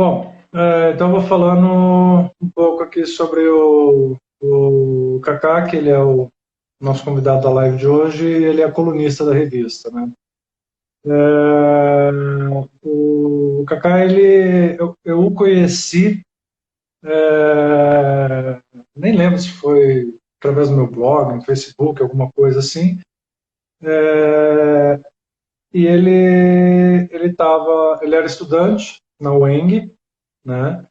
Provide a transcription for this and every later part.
Bom, então eu vou falando um pouco aqui sobre o Kaká, que ele é o nosso convidado da live de hoje, e ele é colunista da revista, né? O Kaká, eu o conheci, é, nem lembro se foi através do meu blog, no Facebook, alguma coisa assim, é, e ele era estudante na UENG, né?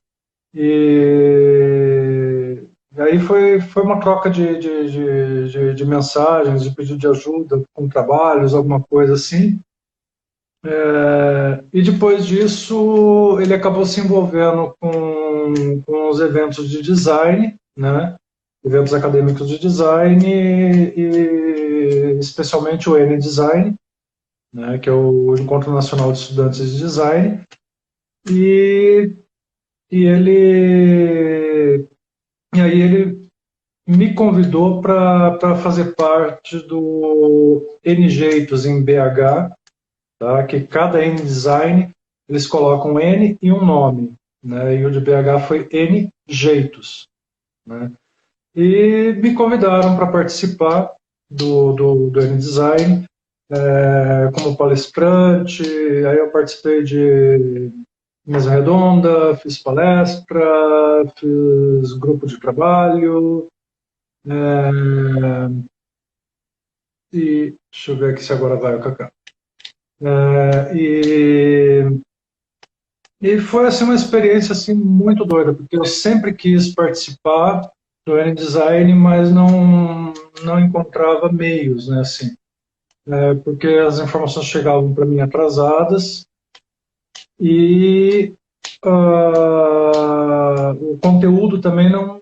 E aí foi uma troca de mensagens, de pedido de ajuda com trabalhos, alguma coisa assim. E depois disso, ele acabou se envolvendo com os eventos de design, né? Eventos acadêmicos de design e especialmente o N-Design, né? Que é o Encontro Nacional de Estudantes de Design. E, e ele e aí ele me convidou para fazer parte do N-Jeitos em BH, tá? Que cada N-Design eles colocam um N e um nome, né? E o de BH foi N-Jeitos, né? E me convidaram para participar do N-Design como palestrante, aí eu participei de mesa redonda, fiz palestra, fiz grupo de trabalho, e deixa eu ver aqui se agora vai o Kaká. É, e foi assim uma experiência assim muito doida, porque eu sempre quis participar do N-Design, mas não encontrava meios, né, assim, porque as informações chegavam para mim atrasadas e o conteúdo também não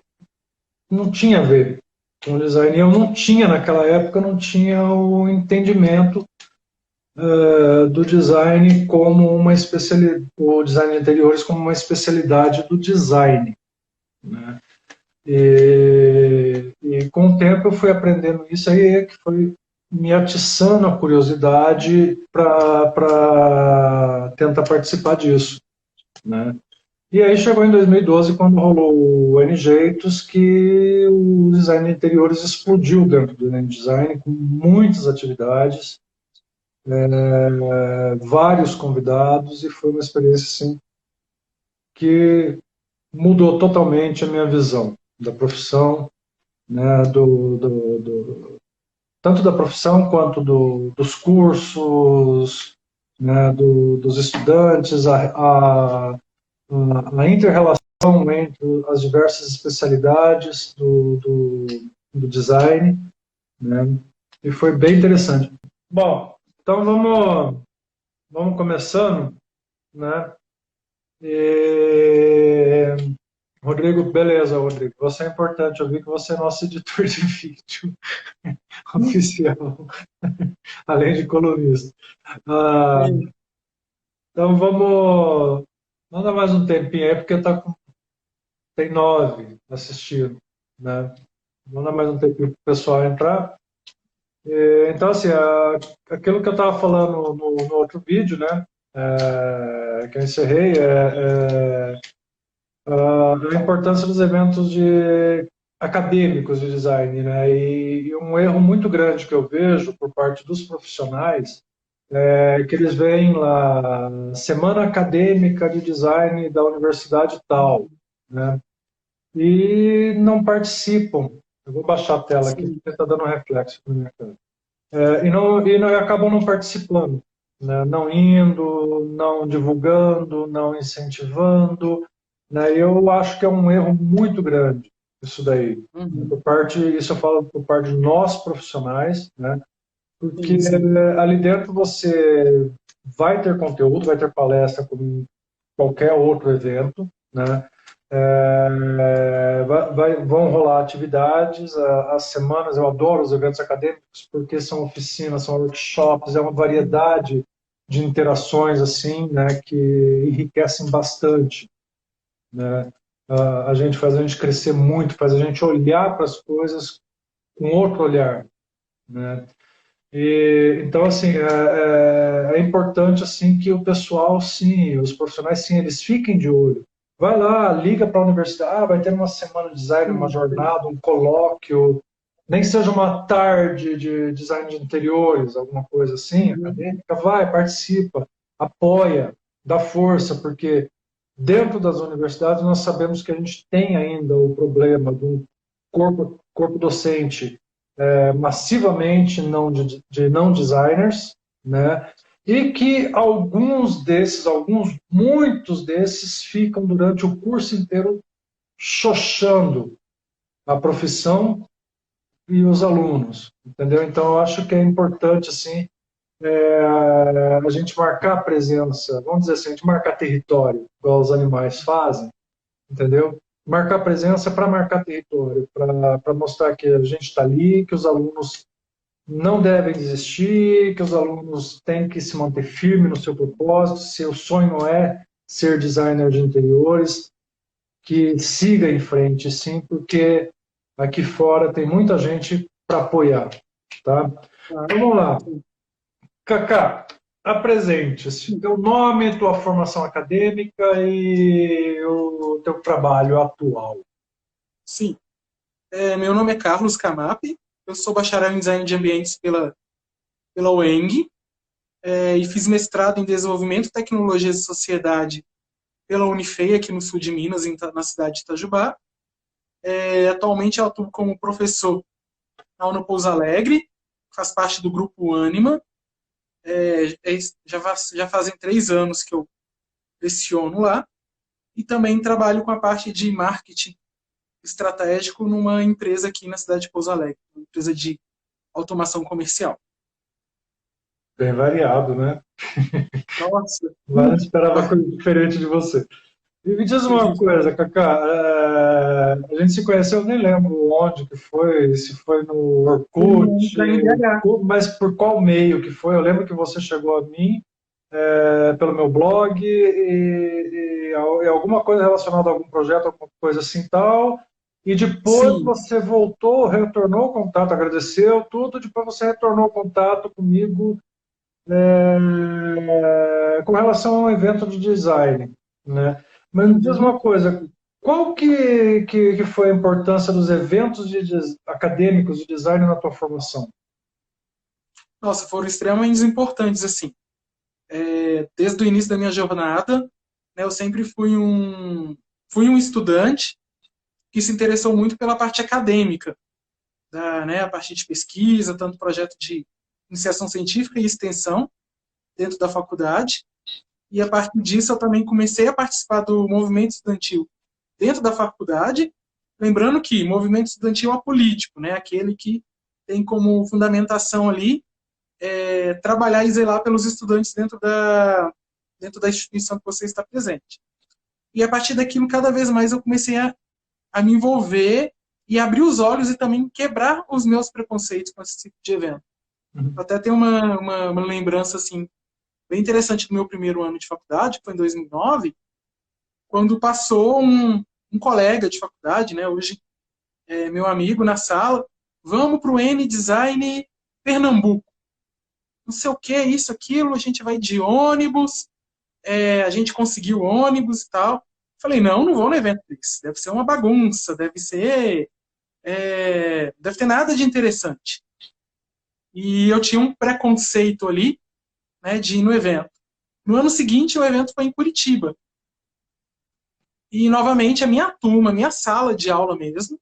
tinha a ver com o design. E eu não tinha, naquela época, não tinha o entendimento do design como uma especialidade, o design de interiores como uma especialidade do design, né? E com o tempo eu fui aprendendo isso aí, que foi me atiçando a curiosidade para tentar participar disso, né? E aí chegou em 2012, quando rolou o N-Jeitos, que o design de interiores explodiu dentro do N-Design, com muitas atividades, vários convidados, e foi uma experiência assim, que mudou totalmente a minha visão da profissão, né, tanto da profissão quanto dos cursos, né, dos estudantes, a inter-relação entre as diversas especialidades do design, né, e foi bem interessante. Bom, então vamos começando, né? E, Rodrigo, beleza, Rodrigo. Você é importante. Eu vi que você é nosso editor de vídeo oficial, além de colunista. Ah, Sim. então vamos. Manda mais um tempinho aí, porque tem 9 assistindo, né? Manda mais um tempinho para o pessoal entrar. Então, assim, aquilo que eu estava falando no outro vídeo, né? Que eu encerrei, a importância dos eventos acadêmicos de design, né? E um erro muito grande que eu vejo por parte dos profissionais é que eles veem lá Semana Acadêmica de Design da Universidade tal, né? E não participam. Eu vou baixar a tela aqui Sim. porque está dando um reflexo na minha cara. E acabam não participando, né? Não indo, não divulgando, não incentivando, né? E eu acho que é um erro muito grande isso daí. Uhum. Isso eu falo por parte de nós profissionais, né? Porque Sim, sim. ali dentro você vai ter conteúdo, vai ter palestra como qualquer outro evento, né? Vão rolar atividades, as semanas, eu adoro os eventos acadêmicos porque são oficinas, são workshops, é uma variedade de interações assim, né, que enriquecem bastante, né? A gente faz a gente crescer muito, faz a gente olhar para as coisas com outro olhar, né? Então, assim, é importante, assim, que o pessoal, sim, os profissionais, sim, eles fiquem de olho. Vai lá, liga para a universidade, vai ter uma semana de design, uma jornada, um colóquio, nem que seja uma tarde de design de interiores, alguma coisa assim, Uhum. acadêmica, vai, participa, apoia, dá força, porque dentro das universidades nós sabemos que a gente tem ainda o problema do corpo docente massivamente de não designers, né? E que muitos desses ficam durante o curso inteiro xoxando a profissão e os alunos, entendeu? Então, eu acho que é importante, assim, a gente marcar presença, vamos dizer assim, a gente marcar território, igual os animais fazem, entendeu? Marcar presença para marcar território, para mostrar que a gente está ali, que os alunos não devem desistir, que os alunos têm que se manter firme no seu propósito, seu sonho é ser designer de interiores, que siga em frente, sim, porque aqui fora tem muita gente para apoiar, tá? Tá. Então, vamos lá. Cacá, apresente-se. Teu nome, tua formação acadêmica e o teu trabalho atual. Sim. Meu nome é Carlos Camap, eu sou bacharel em design de ambientes pela UENG, e fiz mestrado em desenvolvimento, tecnologias e sociedade pela Unifei, aqui no sul de Minas, na cidade de Itajubá. Atualmente eu atuo como professor na Uno Pouso Alegre, faz parte do grupo Anima. Já fazem 3 anos que eu leciono lá, e também trabalho com a parte de marketing estratégico numa empresa aqui na cidade de Pouso Alegre, uma empresa de automação comercial. Bem variado, né? Nossa, Mas não esperava coisa diferente de você. E me diz uma coisa, Cacá, a gente se conheceu, eu nem lembro onde que foi, se foi no Orkut, da NDH. mas por qual meio que foi? Eu lembro que você chegou a mim pelo meu blog e alguma coisa relacionada a algum projeto, alguma coisa assim tal, e depois Sim, você voltou, retornou o contato, agradeceu tudo, depois você retornou o contato comigo com relação ao evento de design, né? Mas me diz uhum. uma coisa, qual que foi a importância dos eventos acadêmicos de design na tua formação? Nossa, foram extremamente importantes, assim. Desde o início da minha jornada, né, eu sempre fui um estudante que se interessou muito pela parte acadêmica, né, a parte de pesquisa, tanto projeto de iniciação científica e extensão dentro da faculdade. E a partir disso eu também comecei a participar do movimento estudantil dentro da faculdade, lembrando que movimento estudantil é político, né, aquele que tem como fundamentação ali trabalhar e zelar pelos estudantes dentro da instituição que você está presente. E a partir daquilo, cada vez mais eu comecei a me envolver e abrir os olhos e também quebrar os meus preconceitos com esse tipo de evento. Uhum. Até tem uma lembrança assim bem interessante do meu primeiro ano de faculdade, que foi em 2009, quando passou um colega de faculdade, né, hoje meu amigo, na sala, vamos para o N Design Pernambuco. Não sei o que, isso, aquilo, a gente vai de ônibus, a gente conseguiu ônibus e tal. Falei, não, não vou no evento desse. Deve ser uma bagunça, deve ter nada de interessante. E eu tinha um preconceito ali, né, de ir no evento. No ano seguinte, o evento foi em Curitiba. E, novamente, a minha turma, a minha sala de aula mesmo,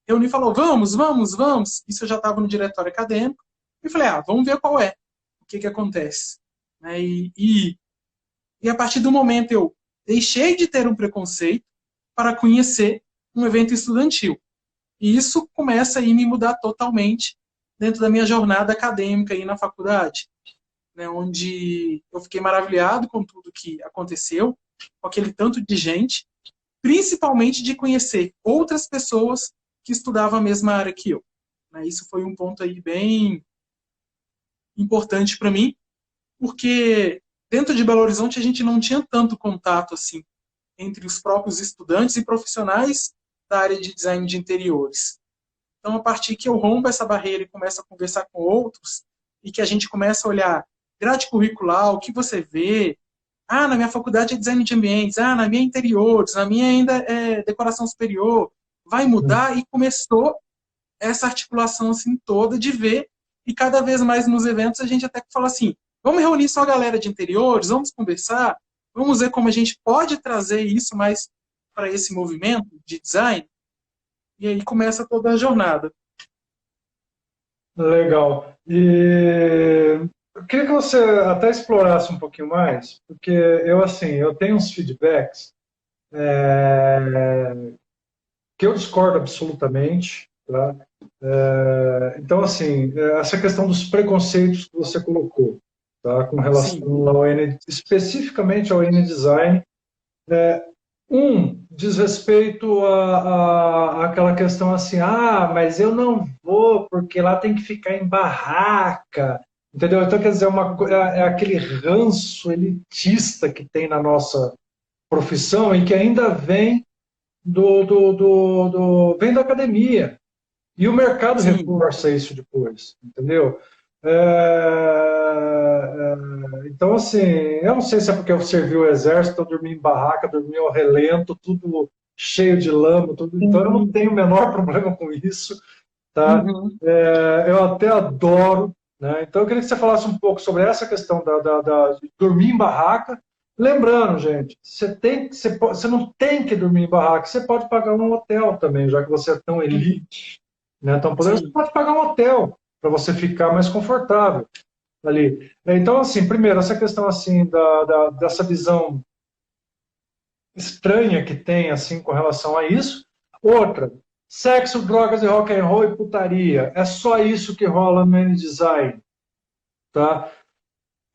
reuniu e falou, vamos, vamos, vamos. Isso eu já estava no diretório acadêmico. E falei, vamos ver qual é, o que acontece. Né, e a partir do momento eu deixei de ter um preconceito para conhecer um evento estudantil. E isso começa a me mudar totalmente dentro da minha jornada acadêmica aí na faculdade, né, onde eu fiquei maravilhado com tudo que aconteceu, com aquele tanto de gente, principalmente de conhecer outras pessoas que estudavam a mesma área que eu. Né, isso foi um ponto aí bem importante para mim, porque dentro de Belo Horizonte a gente não tinha tanto contato assim entre os próprios estudantes e profissionais da área de design de interiores. Então, a partir que eu rompo essa barreira e começo a conversar com outros, e que a gente começa a olhar grade curricular, o que você vê. Ah, na minha faculdade é design de ambientes, na minha é interiores, na minha ainda é decoração superior. Vai mudar, e começou essa articulação assim toda de ver, e cada vez mais nos eventos a gente até fala assim, vamos reunir só a galera de interiores, vamos conversar, vamos ver como a gente pode trazer isso mais para esse movimento de design, e aí começa toda a jornada. Legal. E eu queria que você até explorasse um pouquinho mais, porque eu tenho uns feedbacks que eu discordo absolutamente, tá? Então, assim, essa questão dos preconceitos que você colocou, tá? Com relação ao especificamente ao N-Design, diz respeito àquela questão assim, mas eu não vou porque lá tem que ficar em barraca, entendeu? Então, quer dizer, é aquele ranço elitista que tem na nossa profissão e que ainda vem vem da academia. E o mercado reforça isso depois, entendeu? Então, assim, eu não sei se é porque eu servi o exército, eu dormi em barraca, dormi ao relento, tudo cheio de lama, tudo. Então eu não tenho o menor problema com isso, tá? Eu até adoro, né? Então eu queria que você falasse um pouco sobre essa questão de dormir em barraca. Lembrando, gente, você não tem que dormir em barraca, você pode pagar um hotel também, já que você é tão elite, né? Tão poderoso, você pode pagar um hotel para você ficar mais confortável ali. Então, assim, primeiro, essa questão assim dessa visão estranha que tem assim com relação a isso. Outra, sexo, drogas e rock and roll e putaria. É só isso que rola no N-Design, tá?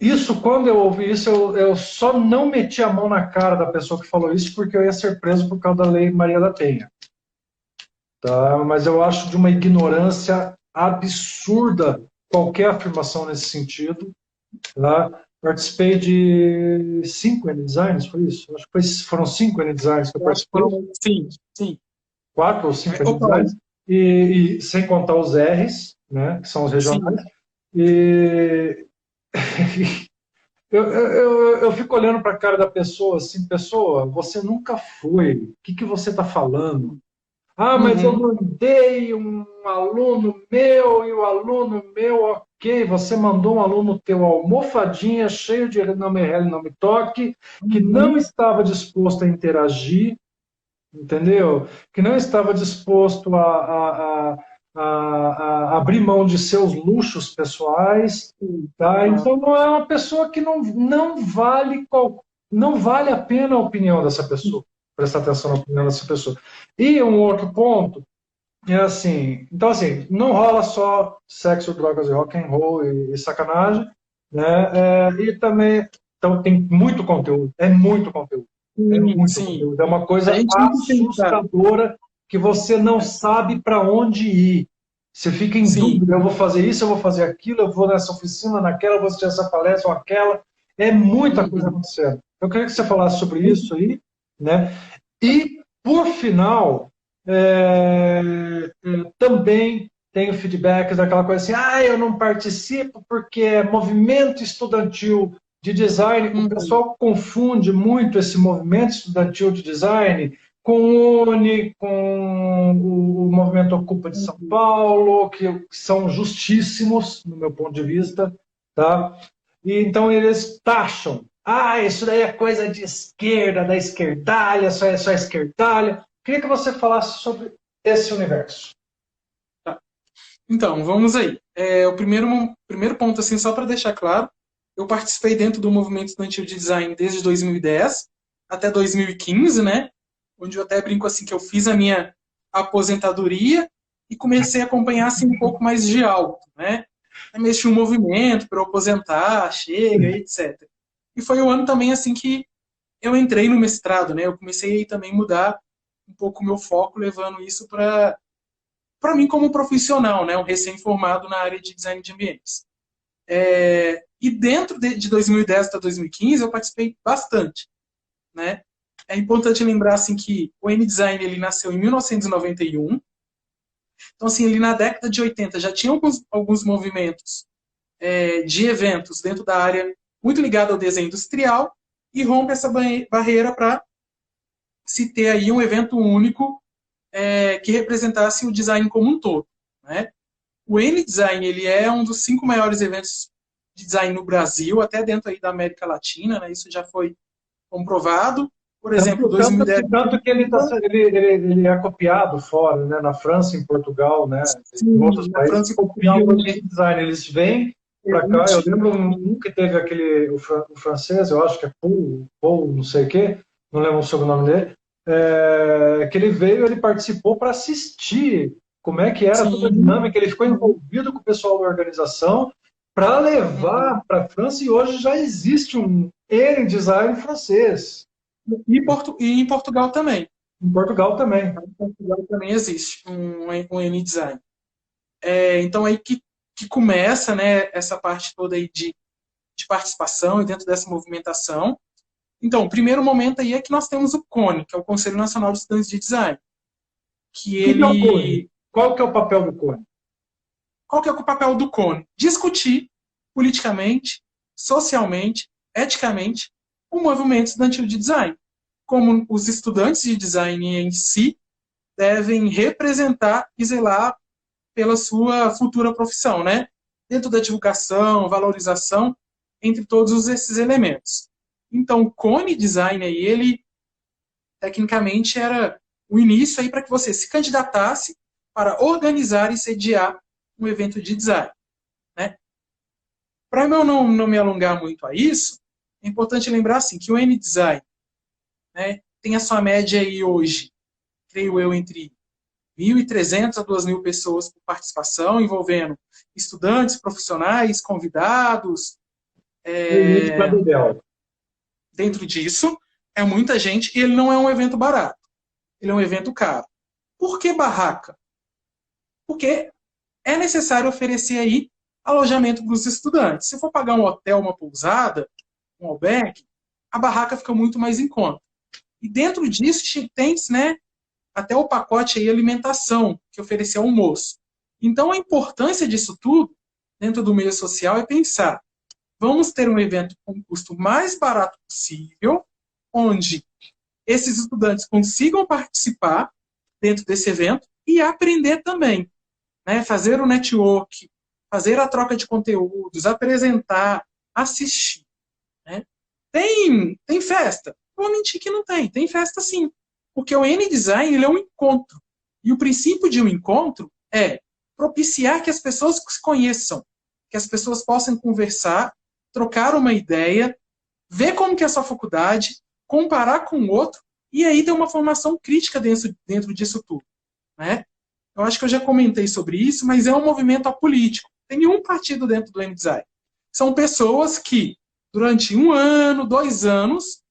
Isso, quando eu ouvi isso, eu só não meti a mão na cara da pessoa que falou isso porque eu ia ser preso por causa da Lei Maria da Penha. Tá? Mas eu acho de uma ignorância absurda qualquer afirmação nesse sentido. Tá? Participei de 5 N-Designs, foi isso? Acho que foram 5 N-Designs que eu participei. Sim. 4 ou 5 N-Designs, e sem contar os R's, né, que são os regionais. E eu fico olhando para a cara da pessoa assim, pessoa, você nunca foi, o que você está falando? Mas eu mandei um aluno meu, e o aluno meu, ok, você mandou um aluno teu almofadinha, cheio de não me rele, não me toque, que não estava disposto a interagir, entendeu? Que não estava disposto a abrir mão de seus luxos pessoais, tá? Então não é uma pessoa que não vale a pena a opinião dessa pessoa. Prestar atenção na opinião dessa pessoa. E um outro ponto é assim, então assim, não rola só sexo, drogas e rock and roll e sacanagem, né? E também, então tem muito conteúdo, é muito conteúdo. É uma coisa assustadora que você não sabe para onde ir. Você fica em dúvida, eu vou fazer isso, eu vou fazer aquilo, eu vou nessa oficina, naquela, eu vou assistir essa palestra ou aquela. É muita coisa acontecendo. Eu queria que você falasse sobre isso aí, né? E, por final, também tenho feedbacks daquela coisa assim, eu não participo porque é movimento estudantil de design. O pessoal confunde muito esse movimento estudantil de design com o UNE, com o movimento Ocupa de São Paulo, que são justíssimos, no meu ponto de vista, tá? E então eles taxam, isso daí é coisa de esquerda, da esquerdalha, só esquerdalha. Queria que você falasse sobre esse universo. Então, vamos aí. O primeiro ponto, assim, só para deixar claro, eu participei dentro do movimento estudantil de design desde 2010 até 2015, né? Onde eu até brinco assim que eu fiz a minha aposentadoria e comecei a acompanhar assim um pouco mais de alto, né? Mexi um movimento para aposentar, chega, etc. E foi o ano também assim que eu entrei no mestrado, né? Eu comecei também a mudar um pouco o meu foco, levando isso para mim como profissional, né? Um recém-formado na área de design de ambientes. E dentro de 2010 até 2015 eu participei bastante, né? É importante lembrar assim que o N-Design ele nasceu em 1991. Então, assim, ali na década de 80 já tinha alguns movimentos de eventos dentro da área muito ligada ao desenho industrial e rompe essa barreira para se ter aí um evento único que representasse o design como um todo, né? O N-Design, ele é um dos 5 maiores eventos de design no Brasil, até dentro aí da América Latina, né? Isso já foi comprovado. Por exemplo, 2010... Tanto que ele é copiado fora, né? Na França, em Portugal, né? Em outros Sim, na países França e copiam Portugal o também. design. Eles vêm para cá. Eu lembro um que teve o francês, eu acho que é Paul, não sei o quê, não lembro o sobrenome dele, que ele veio, ele participou para assistir como é que era toda a Sim. dinâmica. Ele ficou envolvido com o pessoal da organização para levar para a França, e hoje já existe um N-Design francês. E em Portugal também. Em Portugal também. Em Portugal também existe um N-Design. Então, aí que começa, né, essa parte toda aí de participação e dentro dessa movimentação. Então, o primeiro momento aí é que nós temos o CONE, que é o Conselho Nacional de Estudantes de Design. Que é o CONE? Qual que é o papel do CONE? Qual que é o papel do CONE? Discutir politicamente, socialmente, eticamente, o movimento estudantil de design. Como os estudantes de design em si devem representar e zelar pela sua futura profissão, né? Dentro da divulgação, valorização, entre todos esses elementos. Então, o Cone Design aí, ele tecnicamente era o início aí para que você se candidatasse para organizar e sediar um evento de design, né? Para eu não me alongar muito a isso, é importante lembrar assim que o N-Design, né, tem a sua média aí hoje, creio eu, entre 1.300 a 2.000 pessoas por participação, envolvendo estudantes, profissionais, convidados. Dentro disso, é muita gente e ele não é um evento barato. Ele é um evento caro. Por que barraca? Porque é necessário oferecer aí alojamento para os estudantes. Se for pagar um hotel, uma pousada, um albergue, a barraca fica muito mais em conta. E dentro disso tem, né, até o pacote aí alimentação, que oferecia almoço. Então, a importância disso tudo, dentro do meio social, é pensar, vamos ter um evento com um custo mais barato possível, onde esses estudantes consigam participar dentro desse evento e aprender também, né? Fazer o network, fazer a troca de conteúdos, apresentar, assistir, né? Tem festa? Não vou mentir que não tem. Tem festa sim. Porque o N-Design ele é um encontro. E o princípio de um encontro é propiciar que as pessoas se conheçam, que as pessoas possam conversar, trocar uma ideia, ver como que é a sua faculdade, comparar com o outro, e aí ter uma formação crítica dentro disso tudo, né? Eu acho que eu já comentei sobre isso, mas é um movimento apolítico. Tem nenhum partido dentro do N-Design. São pessoas que, durante 1 ano, 2 anos,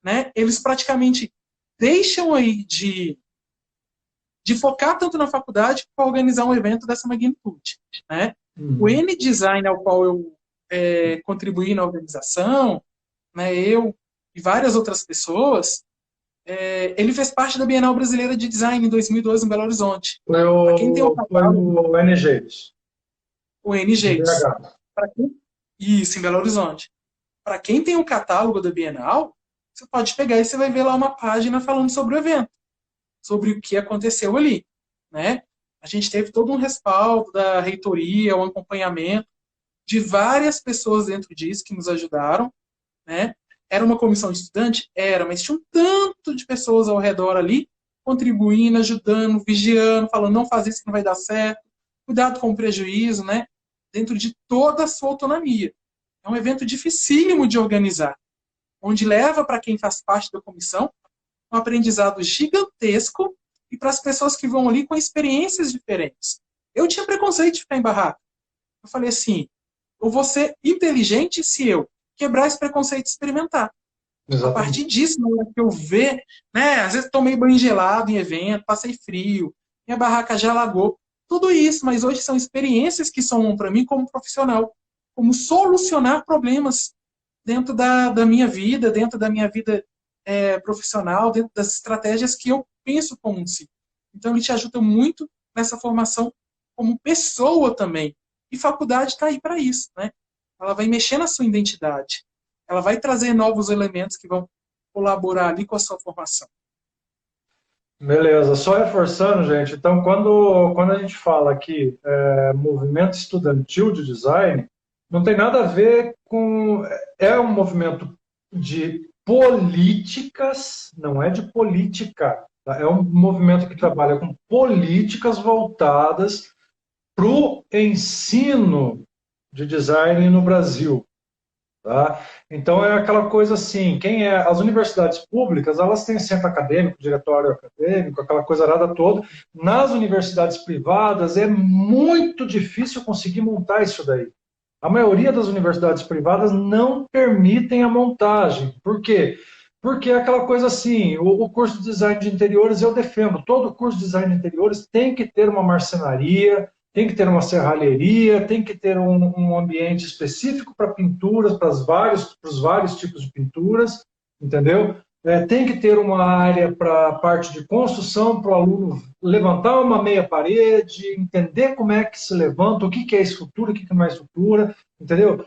né, eles praticamente deixam aí de focar tanto na faculdade para organizar um evento dessa magnitude, né? O N-Design ao qual eu contribuí na organização, né, eu e várias outras pessoas, ele fez parte da Bienal Brasileira de Design em 2012 em Belo Horizonte. Foi o NG. O NGs. Isso, em Belo Horizonte. Para quem tem o catálogo da Bienal, você pode pegar e você vai ver lá uma página falando sobre o evento, sobre o que aconteceu ali, né? A gente teve todo um respaldo da reitoria, um acompanhamento de várias pessoas dentro disso que nos ajudaram, né? Era uma comissão de estudante? Era, mas tinha um tanto de pessoas ao redor ali, contribuindo, ajudando, vigiando, falando, não faz isso que não vai dar certo, cuidado com o prejuízo, né? Dentro de toda a sua autonomia. É um evento dificílimo de organizar, onde leva para quem faz parte da comissão um aprendizado gigantesco e para as pessoas que vão ali com experiências diferentes. Eu tinha preconceito de ficar em barraca. Eu falei assim, eu vou ser inteligente se eu quebrar esse preconceito e experimentar. Exatamente. A partir disso, na hora que eu ver, né, às vezes tomei banho gelado em evento, passei frio, minha barraca já alagou, tudo isso, mas hoje são experiências que somam para mim como profissional, como solucionar problemas dentro da minha vida, dentro da minha vida profissional, dentro das estratégias que eu penso como si. Então, ele te ajuda muito nessa formação como pessoa também. E faculdade está aí para isso, né? Ela vai mexer na sua identidade. Ela vai trazer novos elementos que vão colaborar ali com a sua formação. Beleza, só reforçando, gente. Então, quando a gente fala aqui movimento estudantil de design, não tem nada a ver com. É um movimento de políticas, não é de política. Tá? É um movimento que trabalha com políticas voltadas para o ensino de design no Brasil. Tá? Então é aquela coisa assim, as universidades públicas, elas têm centro acadêmico, diretório acadêmico, aquela coisa arada toda. Nas universidades privadas é muito difícil conseguir montar isso daí. A maioria das universidades privadas não permitem a montagem. Por quê? Porque é aquela coisa assim, o curso de design de interiores eu defendo, todo curso de design de interiores tem que ter uma marcenaria, tem que ter uma serralheria, tem que ter um ambiente específico para pinturas, para os vários tipos de pinturas, entendeu? Tem que ter uma área para a parte de construção, para o aluno levantar uma meia parede, entender como é que se levanta, o que é estrutura, o que não é estrutura, entendeu?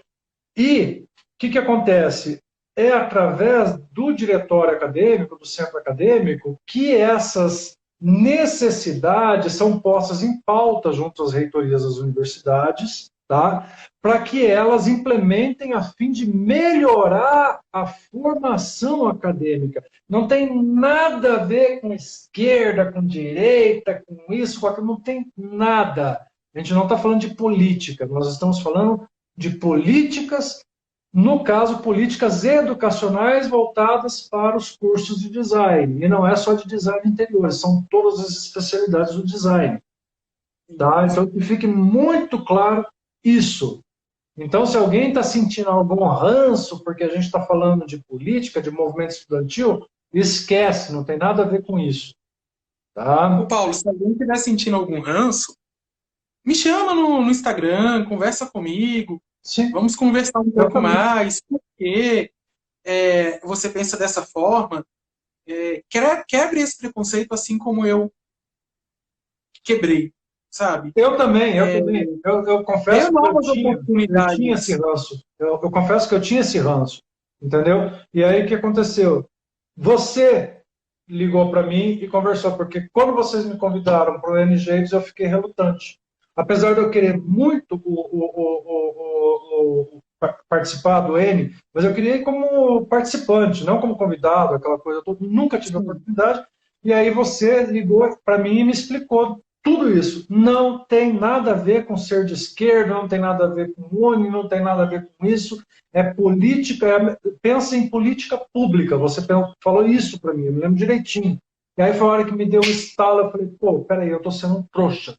E o que acontece? É através do diretório acadêmico, do centro acadêmico, que essas necessidades são postas em pauta junto às reitorias das universidades, tá? Para que elas implementem a fim de melhorar a formação acadêmica. Não tem nada a ver com esquerda, com direita, com isso, com aquilo, não tem nada. A gente não está falando de política, nós estamos falando de políticas, no caso, políticas educacionais voltadas para os cursos de design. E não é só de design de interiores, são todas as especialidades do design. Tá? Então, que fique muito claro isso. Então, se alguém está sentindo algum ranço, porque a gente está falando de política, de movimento estudantil, esquece, não tem nada a ver com isso. Tá? Ô Paulo, se alguém estiver sentindo algum ranço, me chama no Instagram, conversa comigo, Sim, vamos conversar um pouco mais, por que você pensa dessa forma, quebre esse preconceito assim como eu quebrei, sabe? Eu também. Eu confesso que eu tinha esse ranço. Eu confesso que eu tinha esse ranço, entendeu? E aí o que aconteceu? Você ligou para mim e conversou, porque quando vocês me convidaram para o NGs, eu fiquei relutante. Apesar de eu querer muito participar do N, mas eu queria ir como participante, não como convidado, aquela coisa toda. Nunca tive a oportunidade. E aí você ligou para mim e me explicou tudo isso. Não tem nada a ver com ser de esquerda, não tem nada a ver com ONU, não tem nada a ver com isso. É política, pensa em política pública. Você falou isso para mim, eu me lembro direitinho. E aí foi a hora que me deu um estalo, eu falei, pô, peraí, eu estou sendo um trouxa,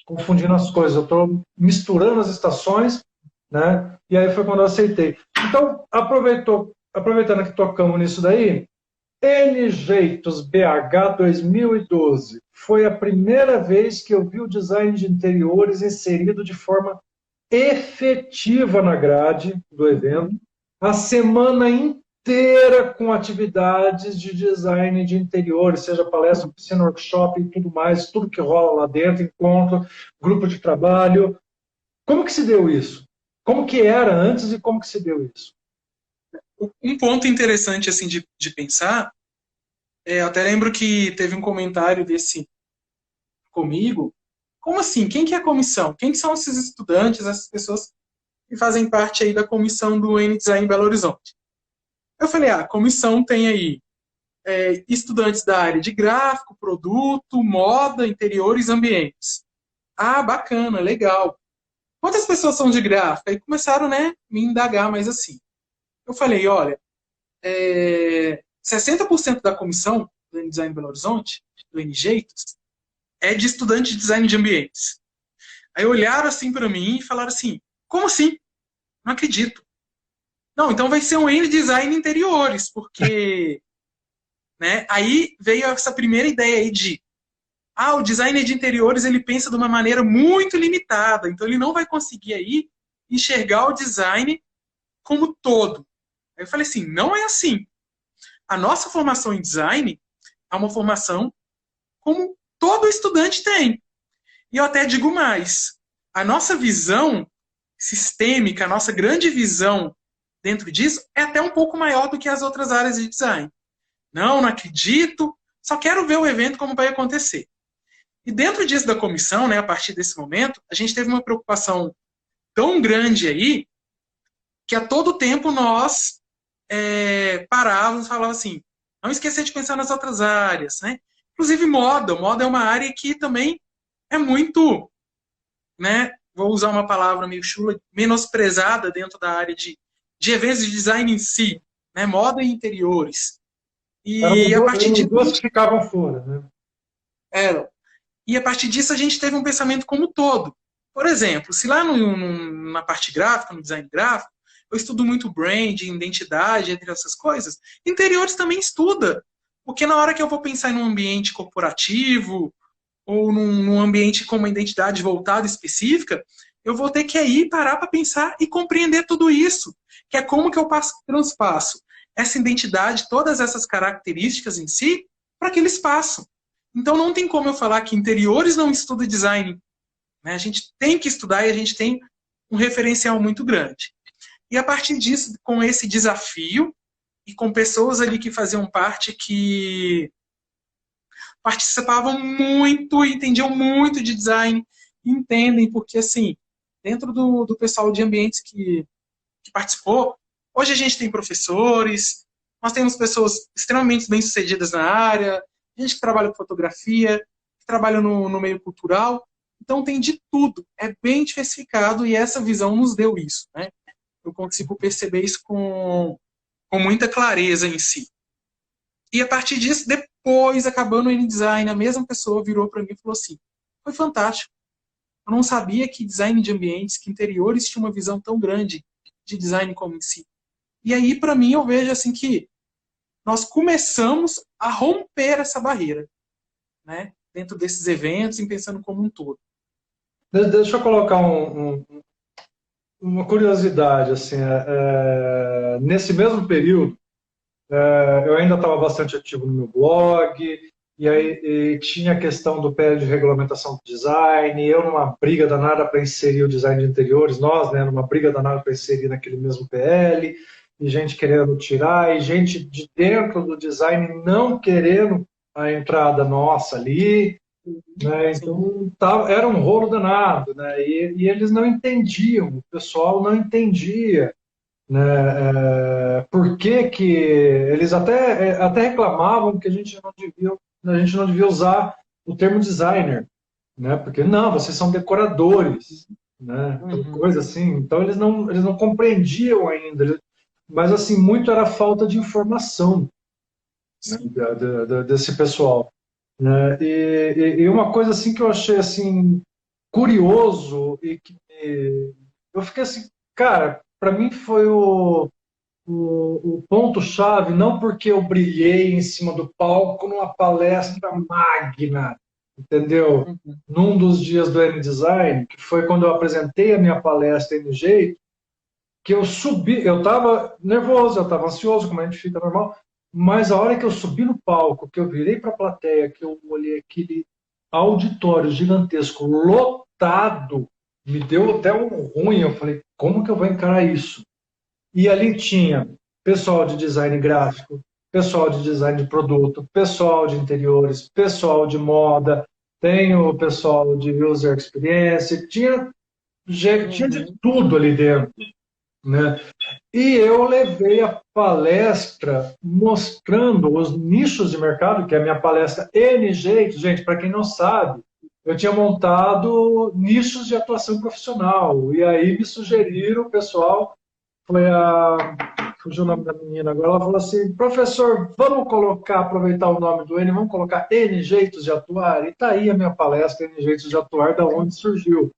confundindo as coisas, eu estou misturando as estações, né? E aí foi quando eu aceitei. Então, aproveitando que tocamos nisso daí, N Jeitos BH 2012 foi a primeira vez que eu vi o design de interiores inserido de forma efetiva na grade do evento, a semana inteira com atividades de design de interiores, seja palestra, oficina, workshop e tudo mais, tudo que rola lá dentro, encontro, grupo de trabalho. Como que se deu isso? Como que era antes e como que se deu isso? Um ponto interessante assim de pensar, eu até lembro que teve um comentário desse comigo. Como assim? Quem que é a comissão? Quem que são esses estudantes, essas pessoas que fazem parte aí da comissão do N-Design Belo Horizonte? Eu falei, a comissão tem aí estudantes da área de gráfico, produto, moda, interiores, ambientes. Ah, bacana, legal. Quantas pessoas são de gráfico? Aí começaram, né, me indagar mais assim. Eu falei, olha, 60% da comissão do N-Design Belo Horizonte, do N-Jeitos, é de estudante de design de ambientes. Aí olharam assim para mim e falaram assim, como assim? Não acredito. Não, então vai ser um N-Design interiores, porque né, aí veio essa primeira ideia aí de o designer de interiores ele pensa de uma maneira muito limitada, então ele não vai conseguir aí enxergar o design como todo. Aí eu falei assim, não é assim. A nossa formação em design é uma formação como todo estudante tem. E eu até digo mais, a nossa visão sistêmica, a nossa grande visão dentro disso é até um pouco maior do que as outras áreas de design. Não acredito, só quero ver o evento como vai acontecer. E dentro disso da comissão, né, a partir desse momento, a gente teve uma preocupação tão grande aí que a todo tempo nós parávamos e falávamos assim, não esquecer de pensar nas outras áreas, né? Inclusive moda. Moda é uma área que também é muito, né, vou usar uma palavra meio chula, menosprezada dentro da área de eventos de design em si, né? Moda e interiores. E a partir Eram disso, duas que ficavam fora, né? E a partir disso a gente teve um pensamento como um todo. Por exemplo, se lá na parte gráfica, no design gráfico, eu estudo muito branding, identidade, entre essas coisas, interiores também estuda. Porque na hora que eu vou pensar em um ambiente corporativo, ou num ambiente com uma identidade voltada específica, eu vou ter que aí parar para pensar e compreender tudo isso. Que é como que eu transpasso essa identidade, todas essas características em si, para aquele espaço. Então não tem como eu falar que interiores não estuda design. Né? A gente tem que estudar e a gente tem um referencial muito grande. E a partir disso, com esse desafio, e com pessoas ali que faziam parte, que participavam muito, entendiam muito de design, entendem, porque assim, dentro do pessoal de ambientes que participou, hoje a gente tem professores, nós temos pessoas extremamente bem-sucedidas na área, gente que trabalha com fotografia, que trabalha no meio cultural, então tem de tudo, é bem diversificado e essa visão nos deu isso, né? Eu consigo perceber isso com muita clareza em si. E a partir disso, depois, acabando o N-Design, a mesma pessoa virou para mim e falou assim, foi fantástico, eu não sabia que design de ambientes, que interiores tinha uma visão tão grande de design como em si. E aí, para mim, eu vejo assim que nós começamos a romper essa barreira, né? Dentro desses eventos e pensando como um todo. Deixa eu colocar uma curiosidade, assim, nesse mesmo período, eu ainda estava bastante ativo no meu blog, e aí tinha a questão do PL de regulamentação do design, eu numa briga danada para inserir o design de interiores, nós, né, numa briga danada para inserir naquele mesmo PL, e gente querendo tirar, e gente de dentro do design não querendo a entrada nossa ali, né? Então era um rolo danado, né? E eles não entendiam, o pessoal não entendia, né? Por que que eles até reclamavam que a gente não devia usar o termo designer, né? Porque não, vocês são decoradores, né? Coisa assim. Então eles não compreendiam ainda, mas assim muito era falta de informação, né? Desse pessoal, né? E uma coisa assim que eu achei assim curioso e que eu fiquei assim, cara, para mim foi o ponto-chave, não porque eu brilhei em cima do palco numa palestra magna, entendeu? Num dos dias do N-Design, que foi quando eu apresentei a minha palestra em jeito, que eu subi, eu estava nervoso, eu estava ansioso, como a gente fica normal, mas a hora que eu subi no palco, que eu virei para a plateia, que eu olhei aquele auditório gigantesco, lotado, me deu até um ruim. Eu falei, como que eu vou encarar isso? E ali tinha pessoal de design gráfico, pessoal de design de produto, pessoal de interiores, pessoal de moda, tem o pessoal de user experience, tinha de tudo ali dentro, né? E eu levei a palestra mostrando os nichos de mercado, que é a minha palestra N jeitos. Gente, para quem não sabe, eu tinha montado nichos de atuação profissional. E aí me sugeriram, o pessoal, foi fugiu o nome da menina agora, ela falou assim, professor, vamos colocar, aproveitar o nome do N, vamos colocar N jeitos de atuar? E tá aí a minha palestra, N jeitos de atuar, da onde surgiu,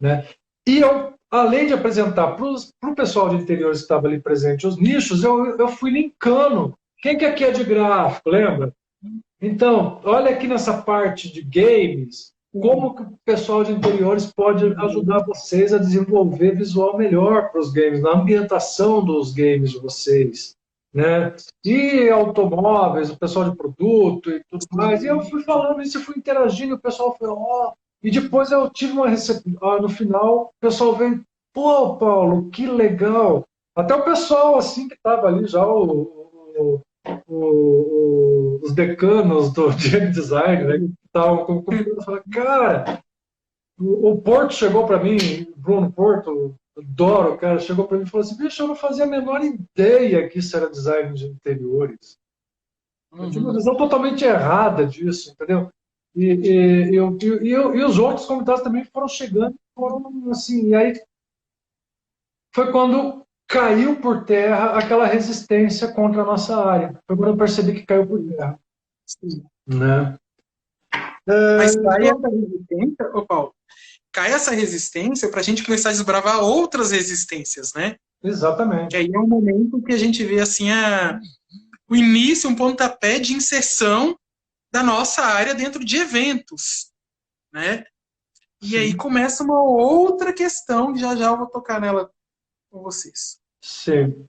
né? E eu, além de apresentar para o pessoal de interiores que estava ali presente os nichos, eu fui linkando. Quem que aqui é de gráfico, lembra? Então, olha aqui nessa parte de games, como que o pessoal de interiores pode ajudar vocês a desenvolver visual melhor para os games, na ambientação dos games de vocês, né? E automóveis, o pessoal de produto e tudo mais. E eu fui falando isso, fui interagindo, e o pessoal foi, ó, E depois eu tive uma recepção, no final, o pessoal veio, pô, Paulo, que legal. Até o pessoal, assim, que estava ali já, os decanos do game design, né, que estavam comigo, falaram, cara, o Porto chegou para mim, Bruno Porto, adoro, cara, chegou para mim e falou assim, bicho, eu não fazia a menor ideia que isso era design de interiores. Eu tive uma Uhum. visão totalmente errada disso, entendeu? E os outros convidados também foram chegando, foram assim, e aí foi quando caiu por terra aquela resistência contra a nossa área. Foi quando eu percebi que caiu por terra, Sim. né? Mas cai Então, essa resistência, ô Paulo, cai essa resistência para a gente começar a desbravar outras resistências, né? Que exatamente. aí é um momento que a gente vê assim o início, um pontapé de inserção da nossa área dentro de eventos, né? E aí Sim, começa uma outra questão que já já eu vou tocar nela com vocês. sim.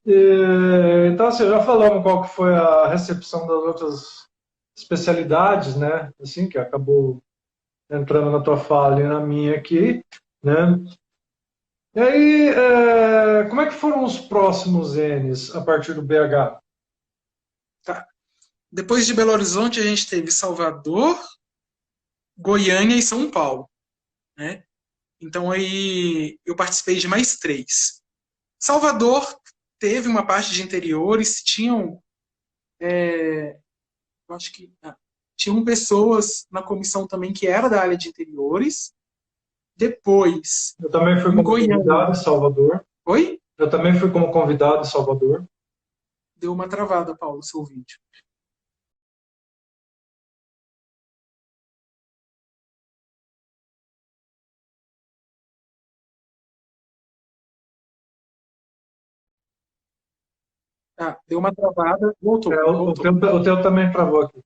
Então, assim, já falamos qual que foi a recepção das outras especialidades, né? Assim, que acabou entrando na tua fala e na minha aqui, né? E aí, como é que foram os próximos N's a partir do BH? Tá? Depois de Belo Horizonte, a gente teve Salvador, Goiânia e São Paulo, né? Então aí eu participei de mais três. Salvador teve uma parte de interiores, tinham, eu acho que tinham pessoas na comissão também que era da área de interiores. Depois, Eu também fui em como Goiânia, convidado em Salvador. oi? Eu também fui como convidado em Salvador. Deu uma travada, Paulo, seu vídeo. Ah, deu uma travada, voltou, voltou. O teu também travou aqui.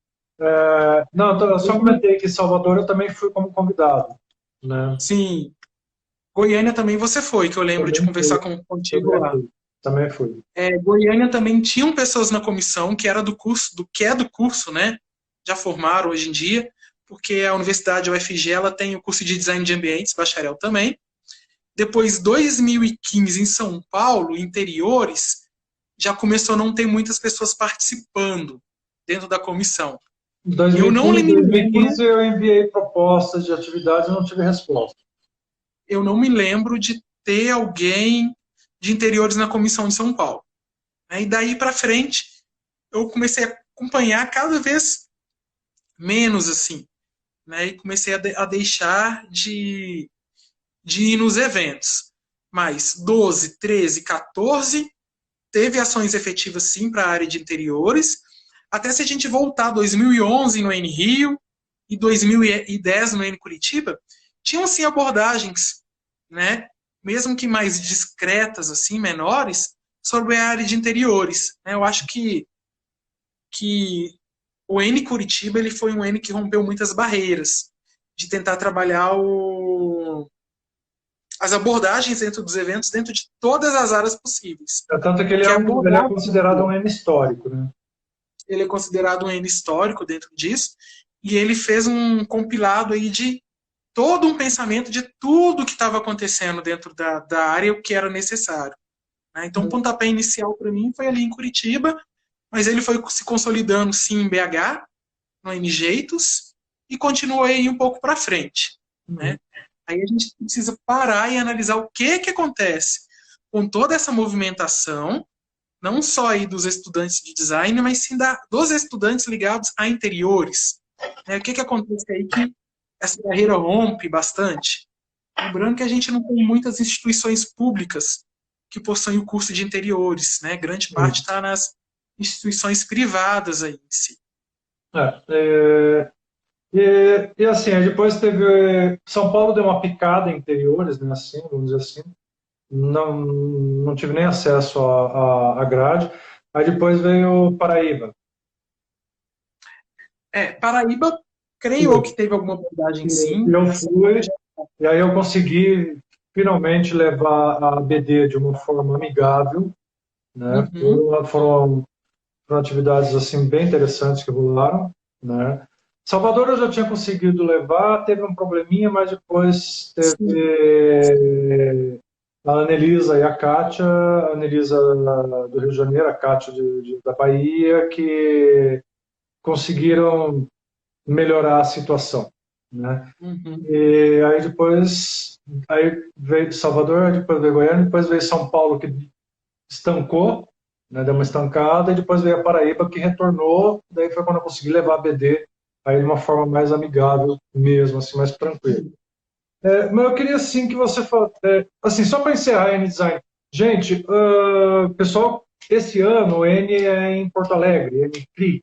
Não, eu só comentei que em Salvador eu também fui como convidado, né? Sim, Goiânia também você foi, que eu lembro de Também fui, conversar contigo também lá. fui, também fui. Goiânia também tinham pessoas na comissão que era do curso, do que é do curso, né? Já formaram hoje em dia, porque a Universidade UFG ela tem o curso de Design de Ambientes, bacharel também. Depois, 2015, em São Paulo, interiores, já começou a não ter muitas pessoas participando dentro da comissão. Em Eu não 2015, me lembro, 2015 eu enviei propostas de atividades e não tive resposta. eu não me lembro de ter alguém de interiores na comissão de São Paulo. E daí para frente, eu comecei a acompanhar cada vez menos assim, né? E comecei a deixar de ir nos eventos. Mas 12, 13, 14 teve ações efetivas sim para a área de interiores. Até se a gente voltar 2011 no N Rio e 2010 no N Curitiba, tinham sim abordagens, né? Mesmo que mais discretas assim, menores, sobre a área de interiores. Eu acho que o N Curitiba ele foi um N que rompeu muitas barreiras de tentar trabalhar as abordagens dentro dos eventos dentro de todas as áreas possíveis. Tanto que Que é ele é abordar considerado um N histórico, né? ele é considerado um N histórico dentro disso, e ele fez um compilado aí de todo um pensamento de tudo que estava acontecendo dentro da área e o que era necessário. Né? Então, o pontapé inicial para mim foi ali em Curitiba, mas ele foi se consolidando sim em BH, no N Jeitos, e continuou aí um pouco para frente. Né? Aí a gente precisa parar e analisar o que acontece com toda essa movimentação, não só aí dos estudantes de design, mas sim dos estudantes ligados a interiores. O que acontece aí que essa barreira rompe bastante? Lembrando que a gente não tem muitas instituições públicas que possuem o curso de interiores, né? Grande parte está nas instituições privadas aí em si. E assim, aí depois teve. São Paulo deu uma picada em interiores, né? Assim, vamos dizer assim. Não tive nem acesso à grade. Aí depois veio Paraíba. Paraíba, creio que teve alguma abordagem sim. Eu fui, e aí eu consegui finalmente levar a BD de uma forma amigável, né? Uhum. Foram atividades assim bem interessantes que rolaram, né? Salvador eu já tinha conseguido levar, teve um probleminha, mas depois Sim. teve a Anelisa e a Kátia, a Anelisa do Rio de Janeiro, a Kátia da Bahia, que conseguiram melhorar a situação, né? Uhum. E aí depois aí veio de Salvador, aí depois veio Goiânia, depois veio São Paulo, que estancou, né, deu uma estancada, e depois veio a Paraíba, que retornou, daí foi quando eu consegui levar a BD aí de uma forma mais amigável mesmo, assim, mais tranquila. Mas eu queria, assim, que você falasse, assim, só para encerrar a N-Design, gente, pessoal, esse ano o N é em Porto Alegre, N-Cri,